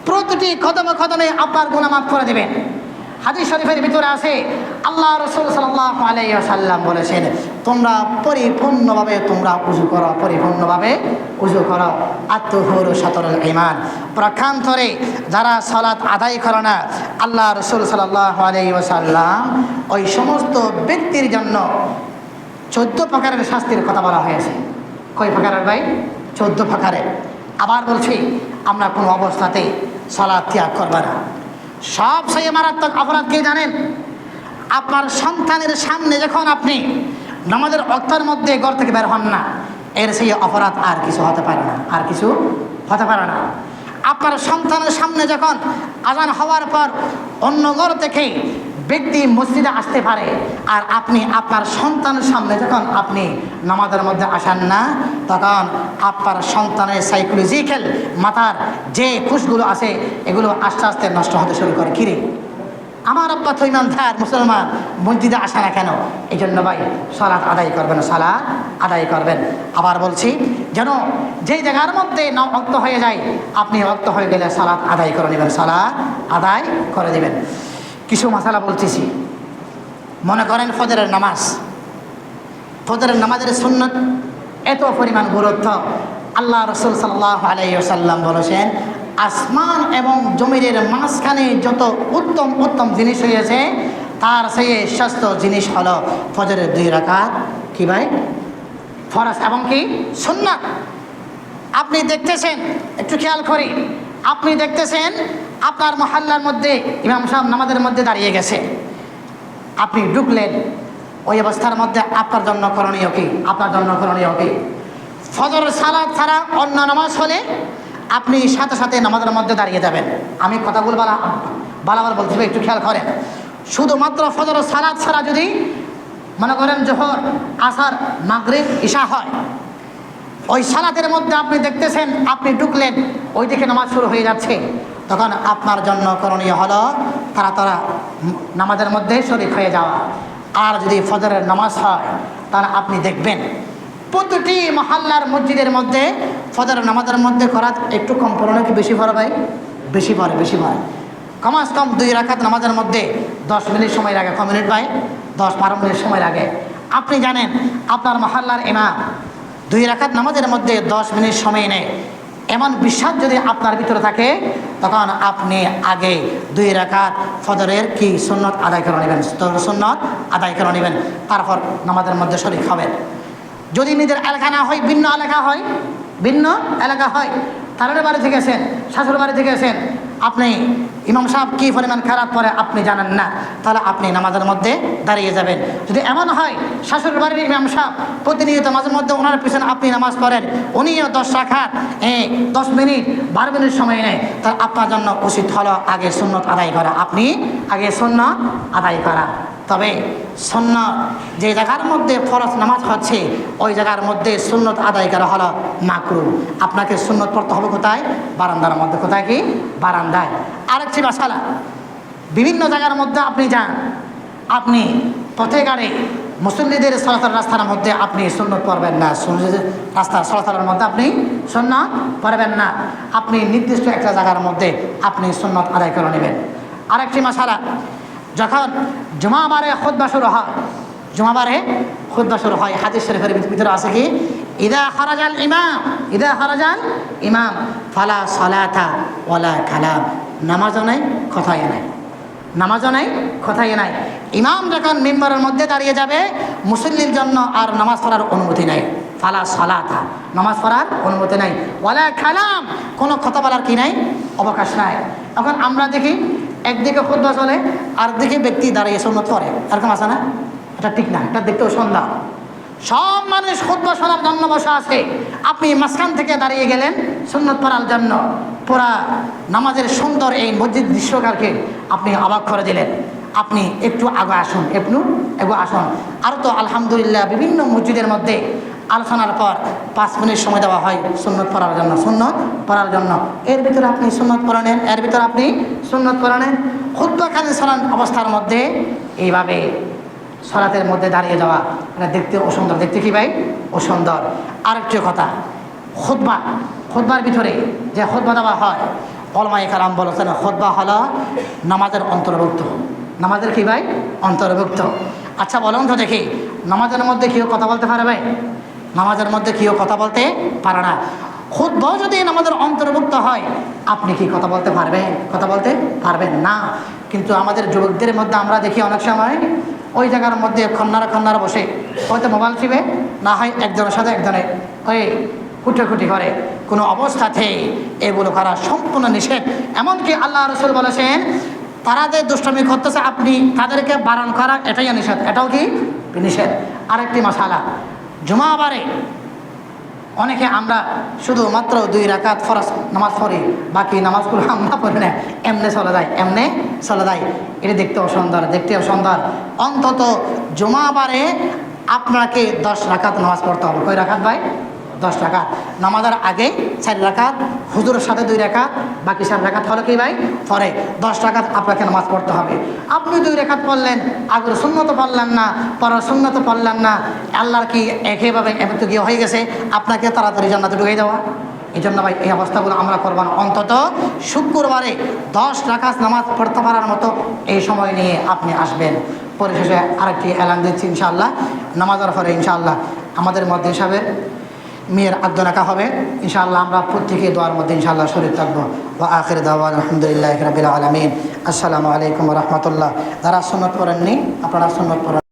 Speaker 1: প্রতিটি কদমে কদমে আপনার গুনাহ মাফ করে দেবেন। হাদিস শরীফের ভিতরে আছে, আল্লাহ রাসূল সাল্লাল্লাহু আলাইহি ওয়াসাল্লাম বলেছেন, তোমরা পরিপূর্ণভাবে তোমরা উযু করো, পরিপূর্ণভাবে উযু করো। আত-তুহুরু শাতরুল ঈমান, প্রকান্তরে যারা সালাত আদায় করে না, আল্লাহ রাসূল সাল্লাল্লাহু আলাইহি ওয়াসাল্লাম ওই সমস্ত ব্যক্তির জন্য 14 প্রকারের শাস্তির কথা বলা হয়েছে। কয় প্রকারের ভাই? 14 প্রকারের। আবার বলছি, আমরা কোনো অবস্থাতে সালাত ত্যাগ করব না। সবচেয়ে মারাত্মক অপরাধ কি জানেন? আপনার সন্তানের সামনে যখন আপনি নামাজের ওয়াক্তের মধ্যে ঘর থেকে বের হন না, এর সেই অপরাধ আর কিছু হতে পারে না, আর কিছু হতে পারে না। আপনার সন্তানের সামনে যখন আজান হওয়ার পর অন্য ঘর থেকে ব্যক্তি মসজিদে আসতে পারে, আর আপনি আপনার সন্তানের সামনে যখন আপনি নামাজের মধ্যে আসেন না, তখন আপনার সন্তানের সাইকোলজিক্যাল মাথার যে কোষগুলো আছে এগুলো আস্তে আস্তে নষ্ট হতে শুরু করে। কিরে, আমার আব্বা তো ইমানদার মুসলমান, মসজিদে আসে না কেন? এই জন্য ভাই সালাত আদায় করবেন, সালাত আদায় করবেন। আবার বলছি, যেন যেই জায়গার মধ্যে না ওয়াক্ত হয়ে যায়, আপনি ওয়াক্ত হয়ে গেলে সালাত আদায় করে নেবেন, সালাত আদায় করে দেবেন। কিছু মাসালা বলতেছি। মনে করেন ফজরের নামাজ, ফজরের নামাজের সুন্নত এত পরিমাণ গুরুত্ব, আল্লাহ রাসূল সাল্লাল্লাহু আলাইহি ওয়াসাল্লাম বলেছেন, আসমান এবং জমিনের মাঝখানে যত উত্তম উত্তম জিনিস হয়েছে, তার সেই শ্রেষ্ঠ জিনিস হলো ফজরের 2 রাকাত কি ভাই? ফরজ এবং কি সুন্নাত। আপনি দেখতেছেন, একটু খেয়াল করি, আপনি দেখতেছেন আপনার মহল্লার মধ্যে ইমাম সাহেব নামাজের মধ্যে দাঁড়িয়ে গেছে, আপনি ঢুকলেন, ওই অবস্থার মধ্যে আপনার জন্য করণীয় কি? আপনার জন্য করণীয় কি? ফজর সালাত ছাড়া অন্য নামাজ হলে আপনি সাথে সাথে নামাজের মধ্যে দাঁড়িয়ে যাবেন। আমি কথাগুলো বারবার বলতে হবে, একটু খেয়াল করেন। শুধুমাত্র ফজর সালাত ছাড়া যদি মনে করেন জোহর, আসর, মাগরিব, ঈশা হয়, ওই সালাতের মধ্যে আপনি দেখতেছেন, আপনি ঢুকলেন, ওই দিকে নামাজ শুরু হয়ে যাচ্ছে, তখন আপনার জন্য করণীয় হলো তারা নামাজের মধ্যে শরীক হয়ে যাওয়া। আর যদি ফজরের নামাজ হয়, তাহলে আপনি দেখবেন প্রতিটি মহল্লার মসজিদের মধ্যে ফজরের নামাজের মধ্যে করা একটু কম পড়ে নাকি বেশি পড়ে ভাই? বেশি পড়ে, বেশি পড়ে। কমাস কম 2 রাকাত নামাজের মধ্যে 10 মিনিট সময় লাগে। কম মিনিট ভাই? 10-12 মিনিট সময় লাগে। আপনি জানেন আপনার মহল্লার ইমাম 2 রাকাত নামাজের মধ্যে 10 মিনিট সময় নেয়, এমন বিশ্বাস যদি আপনার ভিতরে থাকে, তখন আপনি আগে 2 রাকাত ফজরের কি সুন্নত আদায় করে নেবেন, সুন্নত আদায় করে নেবেন, তারপর নামাজের মধ্যে শরীক হবেন। যদি নিজের এলাকা না হয়, ভিন্ন এলাকা হয়, ভিন্ন এলাকা হয়, তাদের বাড়ি থেকে গেছেন, শাশুড় বাড়ি থেকে গেছেন, আপনি ইমাম সাহেব কী পরিমাণ খারাপ পড়ে আপনি জানেন না, তাহলে আপনি নামাজের মধ্যে দাঁড়িয়ে যাবেন। যদি এমন হয় শাশুড়ির বাড়ির ইমাম সাহেব প্রতিনিয়ত মাঝে মধ্যে ওনার পিছনে আপনি নামাজ পড়েন, উনিও 10 রাকাত 10 মিনিট 12 মিনিট সময় নেয়, তাহলে আপনার জন্য উচিত হলো আগে সুন্নত আদায় করা। আপনি আগে সুন্নত আদায় করা। তবে সুন্নত যে জায়গার মধ্যে ফরজ নামাজ হচ্ছে ওই জায়গার মধ্যে সুন্নত আদায় করা হলো মাকরুহ। আপনাকে সুন্নত পড়তে হবে কোথায়? বারান্দার মধ্যে। কোথায়? কি বারান্দায়। আরেকটি মাসালা, বিভিন্ন জায়গার মধ্যে আপনি যান, আপনি পথে গাড়ি মুসল্লিদের চলাচল রাস্তার মধ্যে আপনি সুন্নত পড়বেন না। রাস্তার চলাচলের মধ্যে আপনি সুন্নত পড়বেন না। আপনি নির্দিষ্ট একটা জায়গার মধ্যে আপনি সুন্নত আদায় করে নেবেন। আরেকটি মাসালা, যখন জুমাবারে খুতবা শুরু হয়, জুমাবারে খুতবা শুরু হয়, হাদিস শরীফের ভিতরে আছে কি ইদা খারাজাল ইমাম ফালা সালাতা ওয়ালা কালাম। নামাজও নাই, কথাই নাই। নামাজও নাই, কথাই নাই। ইমাম যখন মিম্বরের মধ্যে দাঁড়িয়ে যাবে মুসল্লির জন্য আর নামাজ পড়ার অনুমতি নাই। ফালা সালাতা, নামাজ পড়ার অনুমতি নাই। ওয়ালা কালাম, কোনো কথা বলার কি নাই, অবকাশ নাই। এখন আমরা দেখি একদিকে খুতবা চলে আর দিকে ব্যক্তি দাঁড়িয়ে সুন্নত পড়ে, এরকম আছে না? এটা ঠিক না, এটা দেখতেও সন্ধ্যা। সব মানুষ খুতবা শোনার জন্য বসে আছে, আপনি মাঝখান থেকে দাঁড়িয়ে গেলেন সুন্নত পড়ার জন্য। পুরা নামাজের সুন্দর এই মসজিদ দৃশ্যকারকে আপনি অবাক করে দিলেন। আপনি একটু আগে আসুন, একটু আসুন। আর তো আলহামদুলিল্লাহ বিভিন্ন মসজিদের মধ্যে আলোচনার পর 5 মিনিট সময় দেওয়া হয় সুন্নত পড়ার জন্য, সুন্নত পড়ার জন্য। এর ভিতরে আপনি সুন্নত পড়ে নেন, এর ভিতরে আপনি সুন্নত পড়ে নেন। খুতবাকালীন সালাত অবস্থার মধ্যে এইভাবে সালাতের মধ্যে দাঁড়িয়ে যাওয়া, এটা দেখতে অসুন্দর। দেখতে কি ভাই? অসুন্দর। আরেকটি কথা, খুতবার ভিতরে যে খুতবা দেওয়া হয়, ওলামায়ে কেরাম বলেছেন খুতবা হলো নামাজের অন্তর্ভুক্ত। নামাজের কি ভাই? অন্তর্ভুক্ত। আচ্ছা বলুন তো দেখি, নামাজের মধ্যে কেউ কথা বলতে পারে ভাই? নামাজের মধ্যে কেউ কথা বলতে পারে না। খুতবাও যদি নামাজের অন্তর্ভুক্ত হয়, আপনি কি কথা বলতে পারবেন? কথা বলতে পারবেন না। কিন্তু আমাদের যুবকদের মধ্যে আমরা দেখি অনেক সময় ওই জায়গার মধ্যে খন্নারা বসে হয়তো মোবাইল টিপে, না হয় একজনের সাথে একজনে ওই খুঁটি করে। কোনো অবস্থাতেই এগুলো করা সম্পূর্ণ নিষেধ। এমনকি আল্লাহ রাসূল বলেছেন তারা যে দুষ্টামি করতেছে আপনি তাদেরকে বারণ করা এটাই নিষেধ, এটাও কি নিষেধ। আরেকটি মাসালা, জুমাবারে অনেকে আমরা শুধুমাত্র 2 রাকাত ফরজ নামাজ পড়ি, বাকি নামাজগুলো আমরা পড়ি না, এমনে চলে যায়। এটা দেখতেও সুন্দর। অন্তত জুমাবারে আপনাকে 10 রাকাত নামাজ পড়তে হবে। কয় রাকাত ভাই? 10 রাকাত। নামাজের আগে 4 রাকাত, হুজুরের সাথে 2 রাকাত, বাকি 4 রাকাত হলো কি ভাই? পরে 10 রাকাত আপনাকে নামাজ পড়তে হবে। আপনি 2 রাকাত পড়লেন, আগের সুন্নত পড়লেন না, পরের সুন্নত পড়লেন না, আল্লাহর কি একেভাবে এমন তো গিয়ে হয়ে গেছে আপনাকে তাড়াতাড়ি জান্নাতে ঢুকে যাওয়া? এই জন্য ভাই এই অবস্থাগুলো আমরা করব না। অন্তত শুক্রবারে 10 রাকাত নামাজ পড়তে পারার মতো এই সময় নিয়ে আপনি আসবেন। পরিশেষে আরেকটি এলান দিচ্ছি, ইনশাআল্লাহ নামাজের পরে ইনশাআল্লাহ আমাদের মধ্যে হিসাবে মেয়ের আদ্যনাকা হবে। ইনশাআল্লাহ আমরা প্রত্যেকে দোয়ার মধ্যে ইনশাআল্লাহ শরীর থাকবো। ওয়া আখির দাওয়ানা আলহামদুলিল্লাহি রাব্বিল আলামিন। আসসালামু আলাইকুম ওয়া রাহমাতুল্লাহ। যারা সুন্নত পড়েননি আপনারা সুন্নত পড়েন।